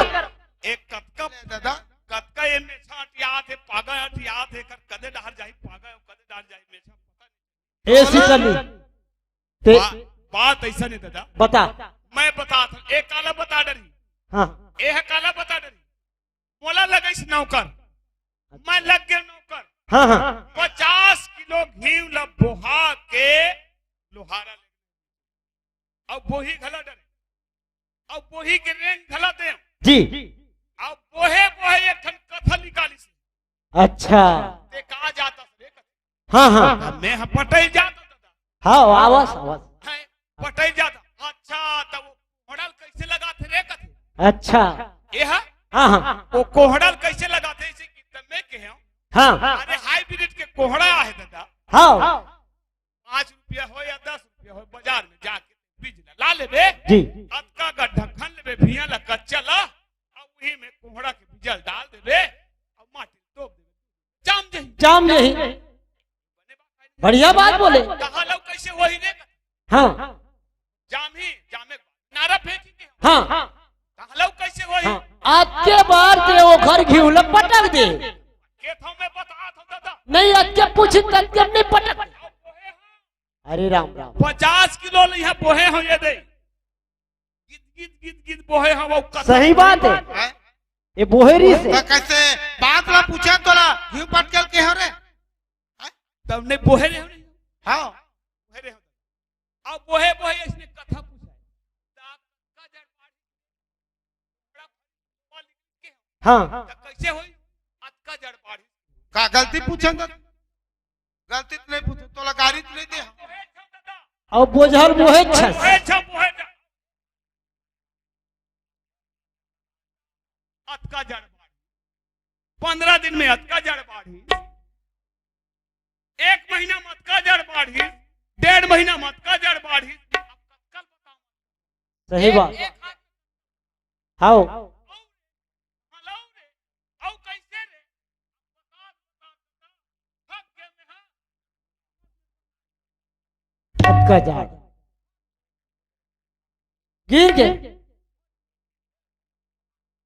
एक कतका दादा कतका ये में छाट याद है पागा याद है कर कदे डाल जाई पागा कदे डाल जाई में पता नहीं। ए सीटली ते बात ऐसा नहीं दादा, बता मैं बता था एक काला बता डरी हाँ ए है काला बता डरी मोला लगइस नौकर मैं लग गया नौकर हाँ हाँ 50 किलो घी ला बोहा के लोहारा ले अब बोही घला डरे अब बोही के रेंग घला दे जी अब बोहे बोहे एक ठन कथा निकाली से अच्छा ते कहा जाता रे हाँ हाँ मैं पटई जाता दादा हाँ आवाज आवाज है पटई जाता। अच्छा तब वो कोहड़ल कैसे लगाते रे कथे? अच्छा ये है हाँ हाँ वो कोहड़ल कैसे लगाते इसे कितने में के हैं? हाँ अरे हाइब्रिड के कोहड़ा है दादा, हाँ 5 रुपया हो या 10 रुपया हो बाजार में जाके बीज ला लेबे जी अतका गड्ढा खन लेबे भिया ला कच्चा ला और वही में कोहड़ा के बीजल डाल देबे और जाम यही बढ़िया बात बोले। कहा लो कैसे वही रे हाँ जामे नारा फेंकी हाँ कहा लो कैसे वही हाँ आज के बार ते वो घर घिउल पटक दे खेतों में बता था दादा नहीं अच्छे पूछ तक नहीं पटक। अरे राम राम 50 किलो यहाँ बोहे हो ये दे गिद बोहे हो वो सही बात है हैं? ये बोहेरी से तो कैसे बात ला पूछे तोला घी पटकल के हो रे तब नहीं बोहे रे हाँ बोहे रे अब बोहे बोहे इसने कथा पूछा हाँ कैसे होई आज का जड़ पाड़ी का गलती पूछे तो गलती तो नहीं पूछे तोला गाड़ी तो नहीं दे और बोझल बोहे छस बोहे छ बोहे अतका जड़ बाढ़ी 15 दिन में अतका जड़ बाढ़ी 1 महीना में अतका जड़ बाढ़ी 1.5 महीना में अतका जड़ बाढ़ी अब कल बताओ सही बात हाँ हलाओ रे औ कैसे रे थक गए में हां का जाड़ गिर गए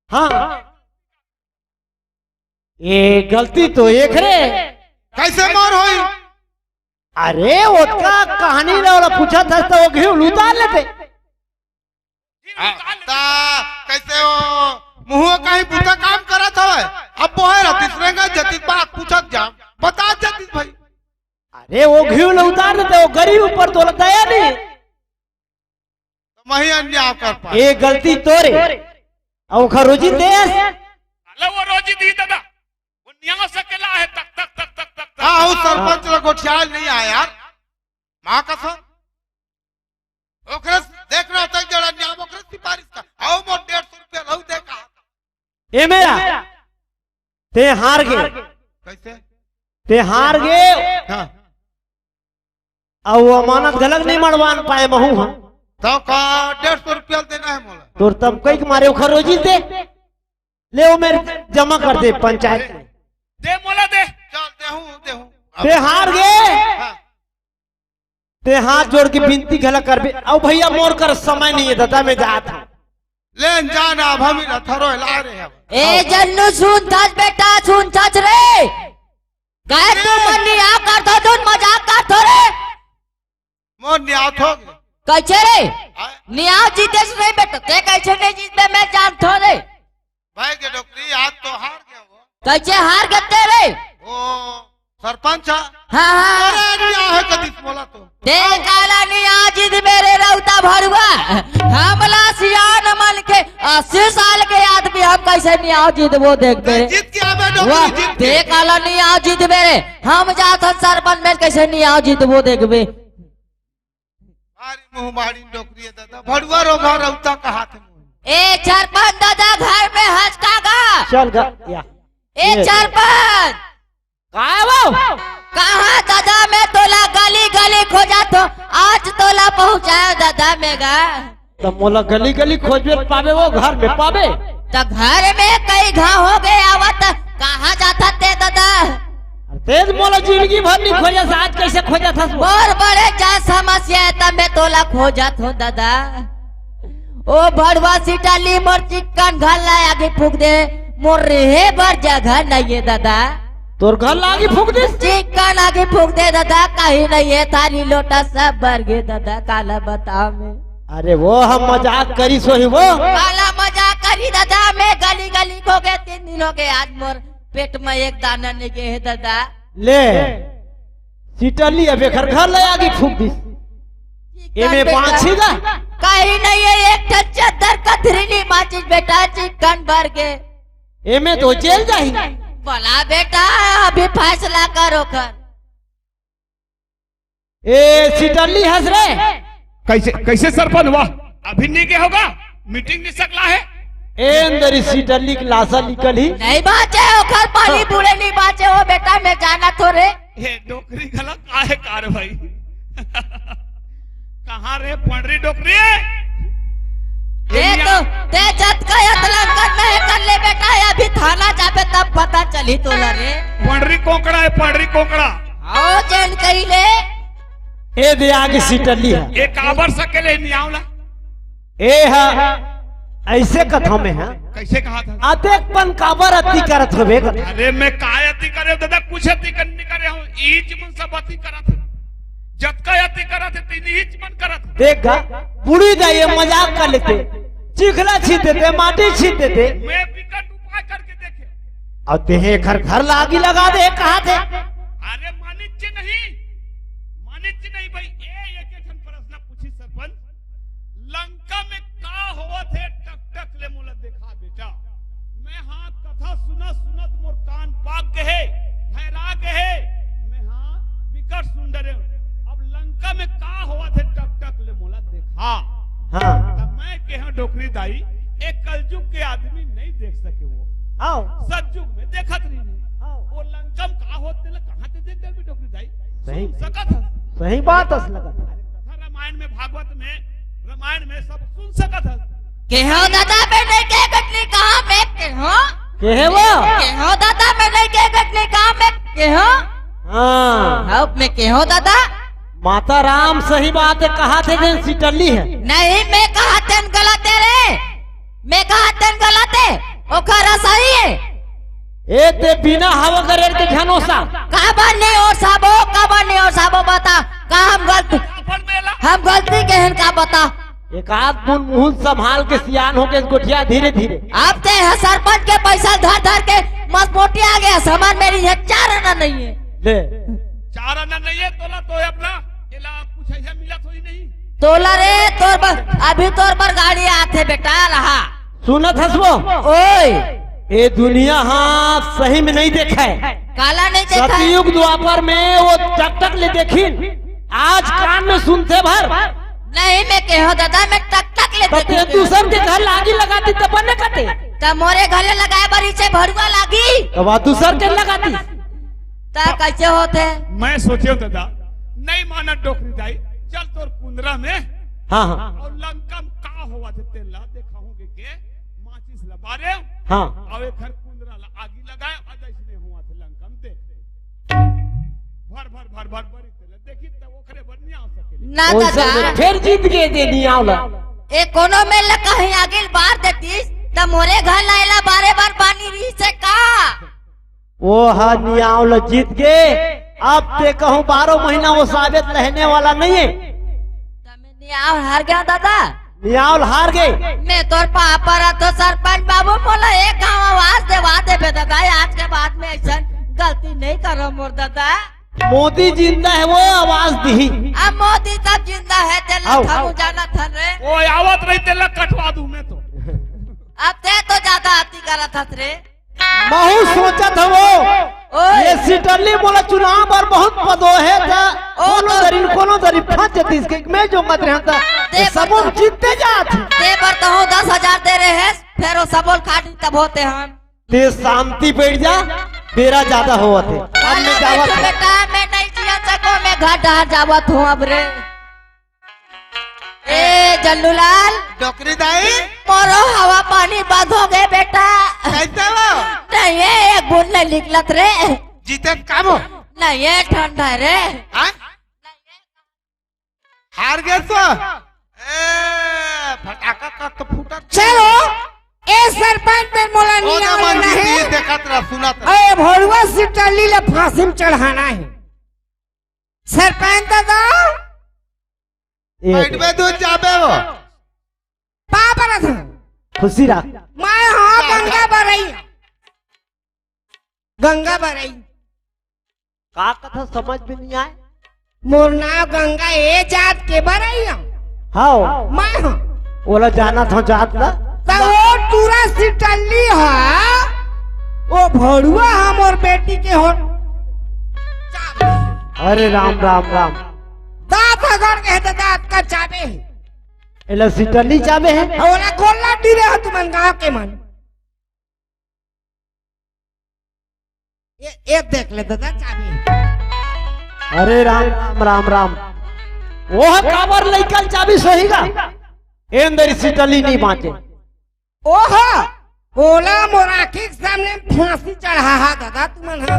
हाँ ये गलती तो एक रे कैसे मार होई अरे उसका कहानी वाला पूछा था तो वो घी उतार लेते ता कैसे वो मुंह कहीं पूछा काम करा था अब बोहे रहा तीसरे का जतित बात पूछत जा बता जतित भाई अरे वो घी उतार लेते वो गरीब ऊपर तो दया नहीं तो मही अन्याय कर पा ये गलती तोरे और खरोजी देश अल्लाह वो रोजी दी दादा वो न्याय सकेला है तक तक तक तक तक हाँ उस सरपंच लोग गोठियाल नहीं आया यार माँ कसम ओकरे देख रहा था जरा न्याय ओकरे सिफारिश का आओ मो 150 रुपया लहू दे का ए मेरा ते हार गए कैसे ते हार गए हाँ और वो अमानत गलत नहीं मरवान पाए महू हम तो का 150 रुपया देना है मोला तो तब कई मारे वो खरोजी दे ले वो मेरे जमा कर दे पंचायत में दे मोला दे चल देहूं ते हार गए हाँ। ते हाथ जोड़ के विनती गला कर भी अब भैया मोर कर समय नहीं है दादा मैं जाता लेन जाना अब हम थरो ला रहे हैं ए जन्नू सुन थच बेटा सुन थच रे कहे तू मन्नी आ कर दो तू मजाक कर थो रे मोर न्याय हो गए कैसे रे निया जीते से नहीं बेटा ते कैसे नहीं जीते मैं जानता रे भाई के डॉक्टरी आज तो हार गया वो कैसे हार गए रे ओ सरपंच हाँ हाँ अरे न्याय है कदी बोला तो ते काला निया जीत मेरे रौता भरुआ हमला सियान मन के 80 साल के आदमी हम कैसे निया जीत वो देख मेरे जीत के आवे वाह डॉक्टरी जीत ते के काला निया जीत मेरे हम जात सरपंच में कैसे निया जीत वो देख बे मारी मुंह मारी डॉक्टरी है दादा भड़ुआ रो घर रौता का हाथ में ए सरपंच दादा घर में हंसका गा चल गा या ए सरपंच कहाँ दादा मैं तोला गली गली खोजा तो आज तोला पहुँचाया दादा में गा तो मोला गली गली खोजबे पावे वो घर में पावे तो घर में कई घा हो गए आवत कहाँ जाता ते दादा तेज मोला जिंदगी भर नहीं खोजा से आज कैसे खोजा था और बड़े जा समस्या है तब मैं तोला खोजा तो दादा ओ भड़वा सीटाली मोर चिकन घर लाया आगे फूक दे मोर रहे बर जगह नहीं है दादा तोर घर लागी फूक दे चिकन आगे फूक दे दादा कहीं नहीं है थाली लोटा सब भर गए दादा काला बताओ में अरे वो हम मजाक करी सो ही वो काला मजाक करी दादा मैं गली गली खो गए 3 दिन हो गए आज मोर पेट में एक दाना नहीं गए है दादा ले सीटली अब घर घर ले आगे फूक दी एमे पांची गा कहीं नहीं है एक चद्दर कथरीली माचिस बेटा चिकन भर के एमे तो जेल जाही बोला बेटा अभी फैसला करो कर ए सीटली हंस रे कैसे कैसे सरपंच हुआ अभी नहीं के होगा मीटिंग नहीं सकला है ए अंदर सीटली की लाशा निकल ही नहीं बाचे ओखर पानी पूरे नहीं बाचे हो बेटा मैं जाना थोड़े ये डोकरी गलत काहे कार भाई कहाँ रे पंडरी डोकरी ते तो ते जत का यतलंकन नहीं कर ले बेटा अभी था घाला जाबे तब पता चली तोला रे पंडरी कोकड़ा है, पंडरी कोकड़ा। आओ चैन कही ले ए दे आगे सीटली है ये काबर सकेले नहीं आवला। ए है ऐसे कथा में है कैसे कहा था? अतेकपन काबर अति करत होबे कर। अरे मैं काय अति करे दादा, कुछ अति करने करे हूँ। ईच मन सब अति करा थे, जतका अति करा थे तीन ईच मन करा थे। देखा बुढ़ी जाइए मजाक कर लेते, चिखला छीन देते, माटी छीन देते। मैं विकट उपाय करके देखे। और तेहे घर लागी लगा दे कहा थे। अरे मानिज्य नहीं भाई। एक प्रश्न पूछी सरपंच, लंका में का हुआ थे टक टक ले मोला देखा बेटा। मैं हाँ कथा सुनत मोर कान पाक गए, भैरा गए। मैं हाँ विकट सुन डरे। अब लंका में का हुआ थे टक टक ले मोला देखा। हाँ तब मैं कहा डोकरी दाई, एक कलयुग के आदमी नहीं देख सके वो आओ सतयुग में देखत नहीं आओ। वो लंकम का होते ला कहां से देख कर डोकरी दाई सही। सुन सकत है। सही बात अस लगत है। कथा रामायण में, भागवत में, रामायण में सब सुन सकत है। के हो दादा मैंने के गटली कहा मैं के हो के है वो? के हो दादा मैंने के गटली कहा मैं के हो हाँ अब मैं के हो दादा माता राम सही बात है कहा थे जन सीटली है। नहीं मैं कहा तेन गलत है रे, मैं कहा तेन गलत है ओखरा सही है। ए ते बिना हवा गरेर के झनोसा काबर नहीं और साबो बता का हम गलती के हन का बता। एक आध बुन मुंह संभाल के सियान होके गोठिया धीरे धीरे। अब ते है सरपंच के पैसा धर के मजबूती आ गया, सामान मेरी है 4 आना नहीं है। ले 4 आना नहीं है तोला तो अपना एला कुछ ऐसा मिला थोड़ी नहीं। तोला रे तोर पर अभी तोर पर गाड़ी आते बेटा रहा सुनत हसवो ओए ए दुनिया हाँ सही में नहीं देखा है। काला नहीं देखा है? सतयुग द्वापर में वो टक टक ले देखी, आज कान में सुनते भर। नहीं मैं कहो दादा मैं टक ले ते दूसर के घर लागी लगाती तब न कटे त मोरे घरे लगाए बरी से भरुआ लागी तब दूसर के लगाती त कैसे होते। मैं सोचे दादा नहीं माना डोकरी दाई, चल तोर कुंदरा में हाँ हाँ और लंका में का हुआ थे तेला देखाऊंगे के माचिस लबारे हाँ और एक घर कुंदरा ला आगी लगाए और जैसे हुआ थे लंका में देख भर बरी तेला देखी तब ओकरे बर नहीं आ सके। ना दादा फिर जीत के दे दिया ए कोनो में ल कहीं आगे बार देतीस त मोरे घर लाइला बारे बार पानी रही से का वो हा नियावल जीत गए। अब ते कहूँ 12 महीना वो साबित रहने वाला नहीं है। नियाव हार गया दादा, नियावल हार गए। मैं तोर पापा रहा तो सरपंच बाबू बोला एक गाँव आवाज दे दादा आज के बाद में ऐसा गलती नहीं करो मोर दादा। मोदी जिंदा है वो आवाज दी। अब मोदी तब जिंदा है तेला आओ, था आओ। जाना था रे। वो आवत रही तेला कटवा दूं मैं तो। अब ते तो ज्यादा अति करा था रे। महू सोचा था वो ओए। ये सीटली बोला चुनाव पर बहुत पदो है था कोनो दरी फंस जाती इसके मैं जो मत रहता दे सब पर- जीतते जाते ते पर तो हूँ 10,000 दे रहे हैं फिर वो सबोल खाटी तब होते हम। ते शांति बैठ जा बेरा ज्यादा हुआ थे। अब मैं जावत हूँ। बेटा मैं नहीं जिया सको मैं घर डहार जावत हूँ अब रे। ए जल्लूलाल डोकरी दाई मोरो हवा पानी बंद हो गए बेटा। कैसे हो नहीं है एक बूंद नहीं निकलत रे। जीते काम हो नहीं है ठंडा है रे। हाँ? हार गए तो फटाका का तो फूटा चलो ए सरपंच पे मोला ओ नहीं ना आना मंजी है। ये देखत रहा सुनत रहा। अरे भरुआ सीटली ले फांसी में चढ़ाना है सरपंच दादा। पेट में दूध जाबे वो पापा था खुशी रहा मैं हाँ गंगा बरई का कथा समझ में नहीं आए। मोर नाम गंगा ए जात के बरई हाँ मैं हाँ ओला जाना था जात ला तो वो टूरा सीटली है वो भरुआ हम और बेटी के हो अरे राम राम राम दांत अगर कहते दांत का चाबे है एला सीटली चाबे है। ओला गोला डिरे हो तुमन गांव के मन ये देख ले दादा चाबी। अरे राम राम राम राम वो है काबर लेकल चाबी सहीगा ए अंदर सीटली नहीं बांटे। ओहो बोला मोराखी के सामने फांसी चढ़ा हा दादा तुमन हा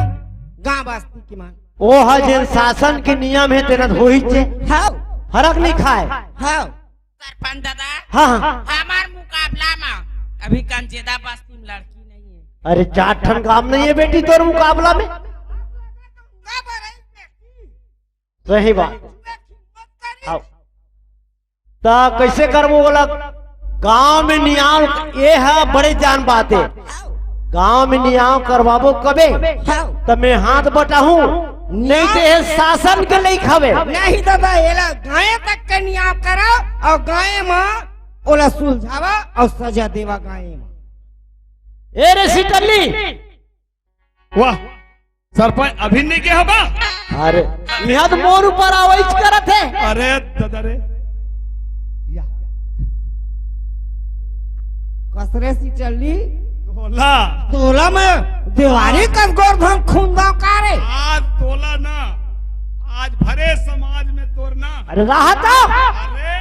गांव बस्ती की मान ओ है जिन शासन के नियम है तेरा हो ही छे हाउ फर्क नहीं खाए हाउ सरपंच दादा हाँ हाँ हमार मुकाबला में अभी कंजेदा बस्ती में लड़की नहीं है। अरे 4 ठन काम नहीं है बेटी तोर मुकाबला में सही बात आओ ता कैसे करबो बोला गांव में नियाव ये है बड़े जान बात है गांव में नियाव करवाबो कबे तो मैं हाथ बटाहूं नहीं तो ये शासन के नहीं खबे नहीं दादा एला गाय तक के नियाम करो और गाय में ओला सुलझावा और सजा देवा गाय में ए रे सिटली वाह सरपंच अभी नहीं के हबा अरे यहाँ तो मोर ऊपर आवाज करत है अरे दादा रे या कसरे सी चली तोला तोला में दीवारी कस गोरधन खूंदा कारे आज तोला ना आज भरे समाज में तोड़ना अरे राहत अरे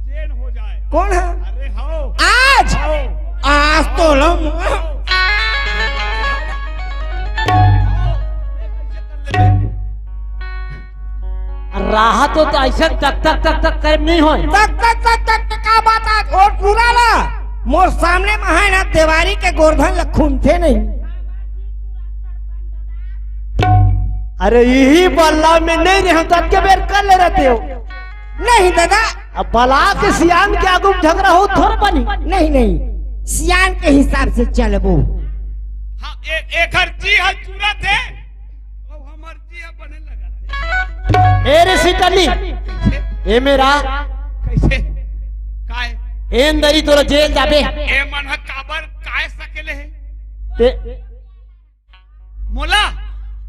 जेल हो जाए कौन है अरे हो आज आज तोला राहत हो तो ऐसा तक तक तक तक कर नहीं हो तक तक तक तक तक का बात आज और पूरा ला मोर सामने में है ना दीवारी के गोरधन लखून थे नहीं अरे यही बल्ला में नहीं रहे तब के बेर कर ले रहते हो नहीं दादा अब बला के सियान के आगू झगड़ा हो थोड़ा बनी नहीं नहीं सियान के हिसाब से चलबो हाँ एक हर जी हर चूरा थे अब हमार जी अब बने लगा थे ए रे सिटली ए मेरा कैसे काय ए अंदरी तोरा जेल जाबे ए मन काबर काय सकेले है ते मोला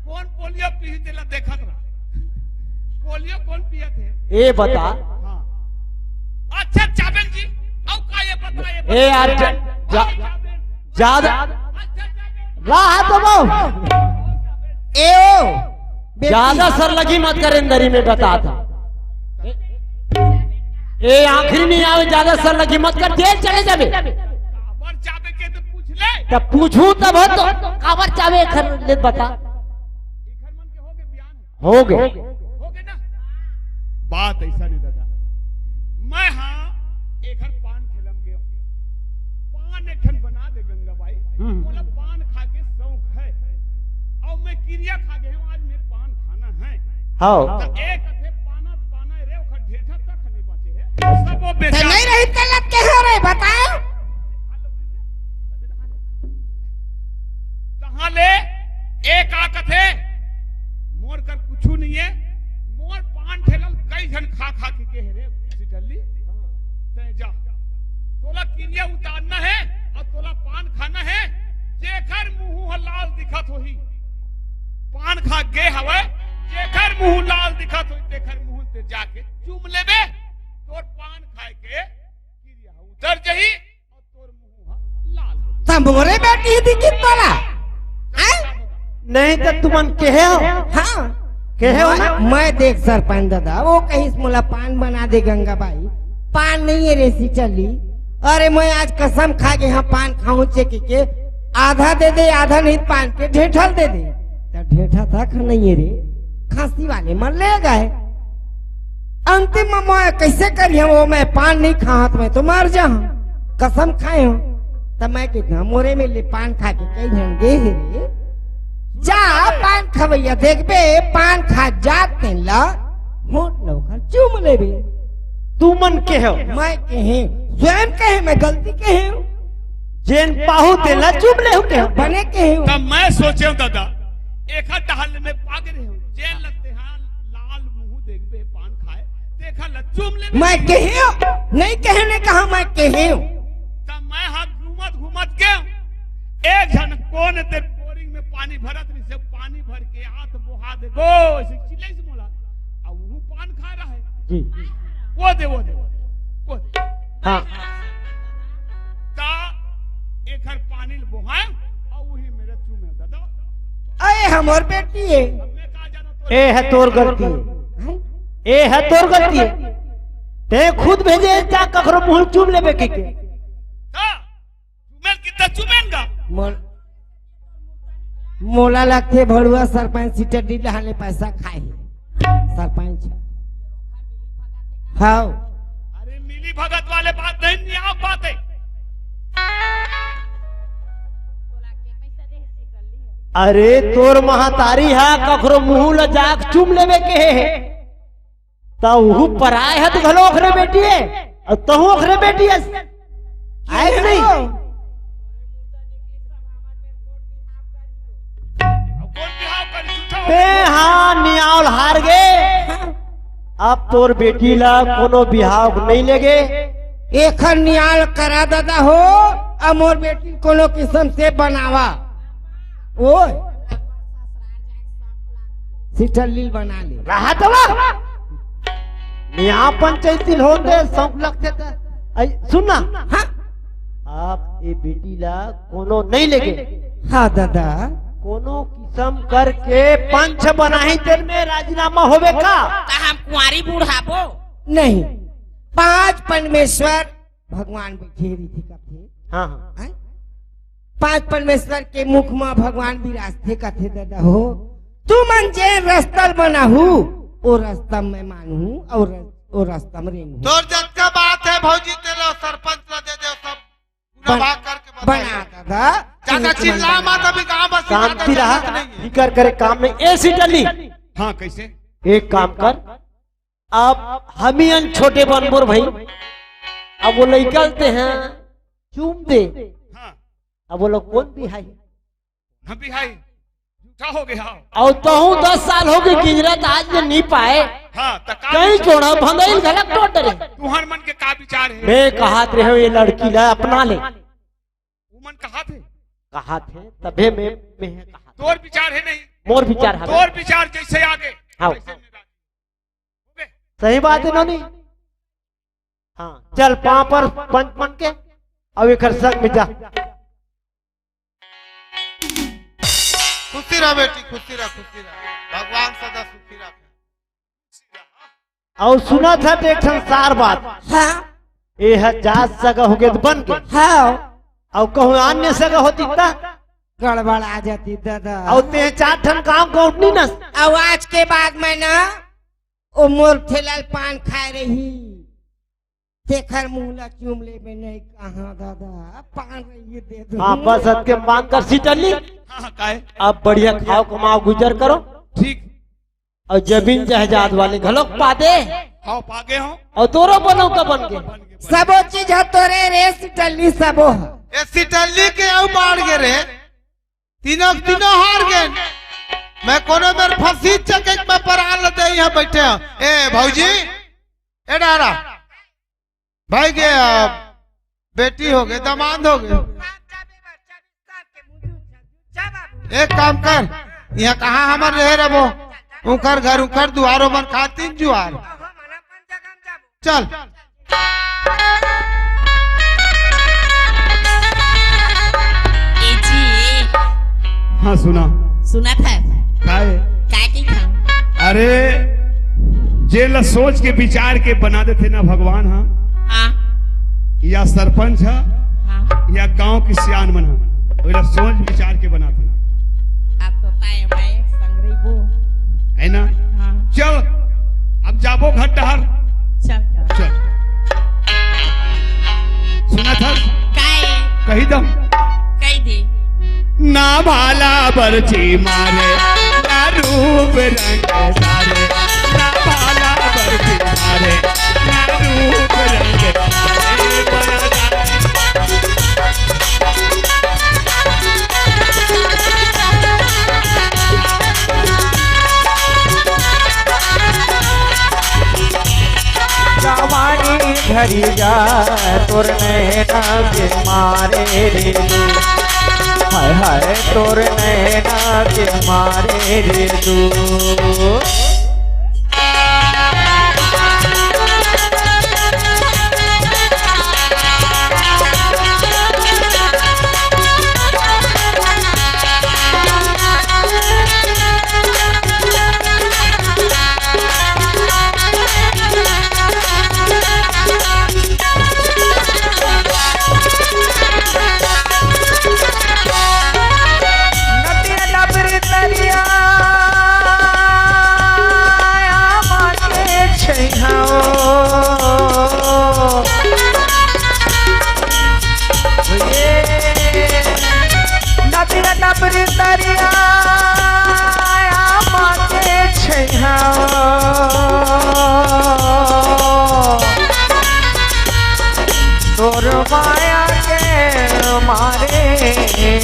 कौन पोलियो पी देला देखत रहा पोलियो कौन पिया थे ए बता हाँ अच्छा चाबेन जी अब का ये बता ये ए यार ज्यादा राहत हो ए ओ ज्यादा सर लगी मत कर अंदरी में बता था ए आखिरी नहीं आवे ज्यादा सर लगी मत कर जेल चले जाबे काबर चाबे के तो पूछ ले तब पूछू तब तो काबर चावे खर ले बता इखर मन के हो गए बयान हो गए हो गए ना बात ऐसा नहीं दादा मैं हाँ एक हर पान खिलम गयो पान एक खन बना दे गंगाबाई बोला पान खा के शौक है और मैं क्रिया खा गए हूँ आज मैं पान खाना है हाँ तो एक थे पाना पाना रे ओखर ढेठा तक नहीं बचे है सब वो तो बेचा नहीं रही तलब के हो रहे बताओ कहाँ ले एक आकत है मोर कर कुछ नहीं है मोर पान ठेलल कई जन खा खा के रे सिटल्ली ते जा तोला किरिया उतारना है और तोला पान खाना है जेकर मुंह लाल दिखत होही पान खा गे हवे जेकर मुंह लाल दिखत होई तेकर मुंह ते जाके चूम लेबे तोर पान खाए के किरिया उतर जही और तोर मुंह लाल हो तब मोरे बेटी दी कि तोला नहीं तो तुमन कहे हो हाँ कहे हो ना मैं देख सरपंच दादा वो कहीं मोला पान बना दे गंगाबाई पान नहीं है रेसी चली अरे मैं आज कसम खा के यहाँ पान खाऊं चेक के आधा दे दे आधा नहीं पान के ढेठल दे दे तो ढेठा तक नहीं है रे खांसी वाले मर ले गए अंतिम में मैं कैसे करिए वो मैं पान नहीं खात में तो मर जा कसम खाए हो तब मैं कितना मोरे में ले पान खा के कई ढंगे है रे जा पान खवैया देखबे पान खा जाते ला होठ लौकर चूम लेबे तू मन के हो मैं कहे स्वयं कहे मैं गलती कहे हूँ जेन पाहू तेला चुप ले हो के हो बने कहे हूँ तब मैं सोचे हूँ दादा एक हाथ टहल में पाग रहे हूँ जेल लगते हैं लाल मुंह देखबे पान खाए देखा लचूम ले मैं कहे हूँ नहीं कहने कहा मैं कहे हूँ तब मैं हाथ घूमत के एक जन कौन ते बोरिंग में पानी भरत नहीं से पानी भर के हाथ बोहा दे गो ऐसे चिल्लाई से बोला अब वो पान खा रहा है जी वो दे वो दे हाँ ता एक हर पानी बोहा और वही मेरे चूमे दादा अरे हमार बेटी है अब मैं कहा जाना तो ए है तोर गलती है ए है तोर गलती है ते खुद भेजे जा कखरो मुंह चुम लेबे के ता चूमे की लगता चुमेंगा मोला लगते भड़ुआ सरपंच सीटर डी हाले पैसा खाए सरपंच हाँ अरे मिली भगत वाले बात नहीं, न्याय बात है। अरे तोर महतारी है कखरो मुंह ल जाक चुम लेवे के है तो वहू पराय है तो घलो ओखरे बेटी है और तहू ओखरे बेटी है आए कि नहीं कौन बिहाव कर झूठा हो? बे हाँ नियाल हार गए अब तोर बेटी ला कोनो बिहाव नहीं लेगे एक नियाल करा दादा हो अब मोर बेटी कोनो किस्म से बनावा ओ सीटर लील बना ले रहा तो यहाँ पंचायती होते सब लगते सुनना हाँ आप ये बेटी ला कोनो नहीं लेगे हाँ दादा कोनो किस्म करके पंच बनाही तेल में राजीनामा होवे का हम कुंवारी बूढ़ाबो नहीं 5 परमेश्वर भगवान बिखेरी थी कथे हाँ हाँ हैं? 5 परमेश्वर के मुख में भगवान विराजते कथे दादा हो तू मन जे रस्तल बनाहू ओ रास्ता में मानू और ओ रास्ता में रेंगू तोर जब का बात है भौजी तेरे सरपंच ला दे दे सब पूरा भाग करके बना दादा ज्यादा चिल्ला मत अभी कहां बस शांति रहा फिकर करे काम में ऐसी डली हाँ कैसे? एक काम कर अब हम ही अन छोटे बनबोर भाई अब वो निकलते हैं चूम दे हाँ अब वो लोग कौन बिहाई हम बिहाई झूठा हो गया। और तहू 10 साल हो गए गुजरात आज में नहीं पाए हाँ तो का कहीं छोड़ा भंगाइल गलत टोट डरे तुहर मन के का विचार है? मैं कहा रहे ये लड़की ला अपना ले मन कहा थे कहा थे तबे मैं कहा तोर विचार है नहीं, मोर विचार है तोर विचार जैसे आगे हाँ। वैसे मेरा। हो गए? सही बात है नोनी हाँ चल पर पंच मन के अब एक संग में जा खुशी रह बेटी खुशी रह भगवान सदा सुखी रखे। और सुना था तो एक संसार बात हाँ ये है जात सगा हो गए तो बन गए हाँ और कहूँ अन्य सगा होती ता गड़बड़ आ जाती दादा और ते 4 ठन काम को उठनी ना अब आज के बाद में ना ओ मोर ठेलाल पान खाए रही तेखर मुहला चूम ले में नहीं कहा दादा पान रही दे दो हाँ बस के मांग कर सीटली हाँ काहे? अब बढ़िया खाओ कमाओ गुजर करो ठीक और जमीन जहाजात वाले घलोक पा दे आओ पागे हो और दोनों बनो का बन गए सबो चीज है तोरे रेस टल्ली सबो है ऐसी टल्ली के अब बाढ़ गए रे तीनों हार गए। मैं कोनो बेर फंसी चके में परान लेते यहाँ बैठे हैं। ए भौजी ए डारा भाई के बेटी हो गए दामाद हो गए। एक काम कर यहाँ कहाँ हमारे रह रहे वो उकर घर उकर दुआरो मन खाती जुआर चल ए जी हाँ सुना सुना था काहे? काय की था अरे जेल सोच के विचार के बना देते ना भगवान हाँ हाँ या सरपंच है हाँ या गांव की सियान बना तो सोच विचार के बनाते अब तो ताय मैं संगरी बो है ना। हाँ चल अब जाबो घर टहर चल चल चल सुना था काय कही दम कही दे ना भाला बरछी मारे ना रूप रंग सारे ना भाला बरछी मारे ना रूप रंग सारे बना जवानी घरी जा तोर नैना के मारे रे तू हाय हाय तोर नैना के मारे रे तू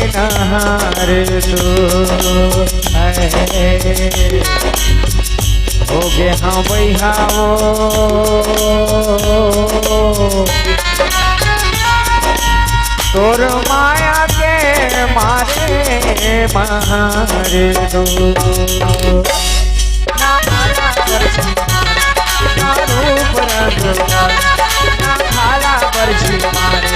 नहार तू हो गे हाँ बैहाओ तोर माया के मारे मार दो ना माया बरछी ना रूप रंग ना खाला बरछी मारे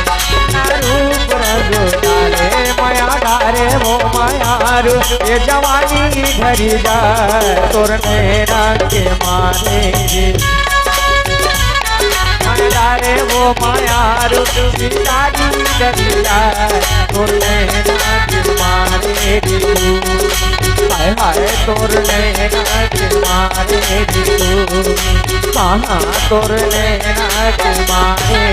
ना रूप रंग डाले माया डारे वो मायारू ये जवानी घरी जाए तोर नैना के मारे डारे वो मायारू बिचारी घरी जाए तोर नैना के मारे हाय हाय तोर नैना के मारे कहाँ तोर नैना के मारे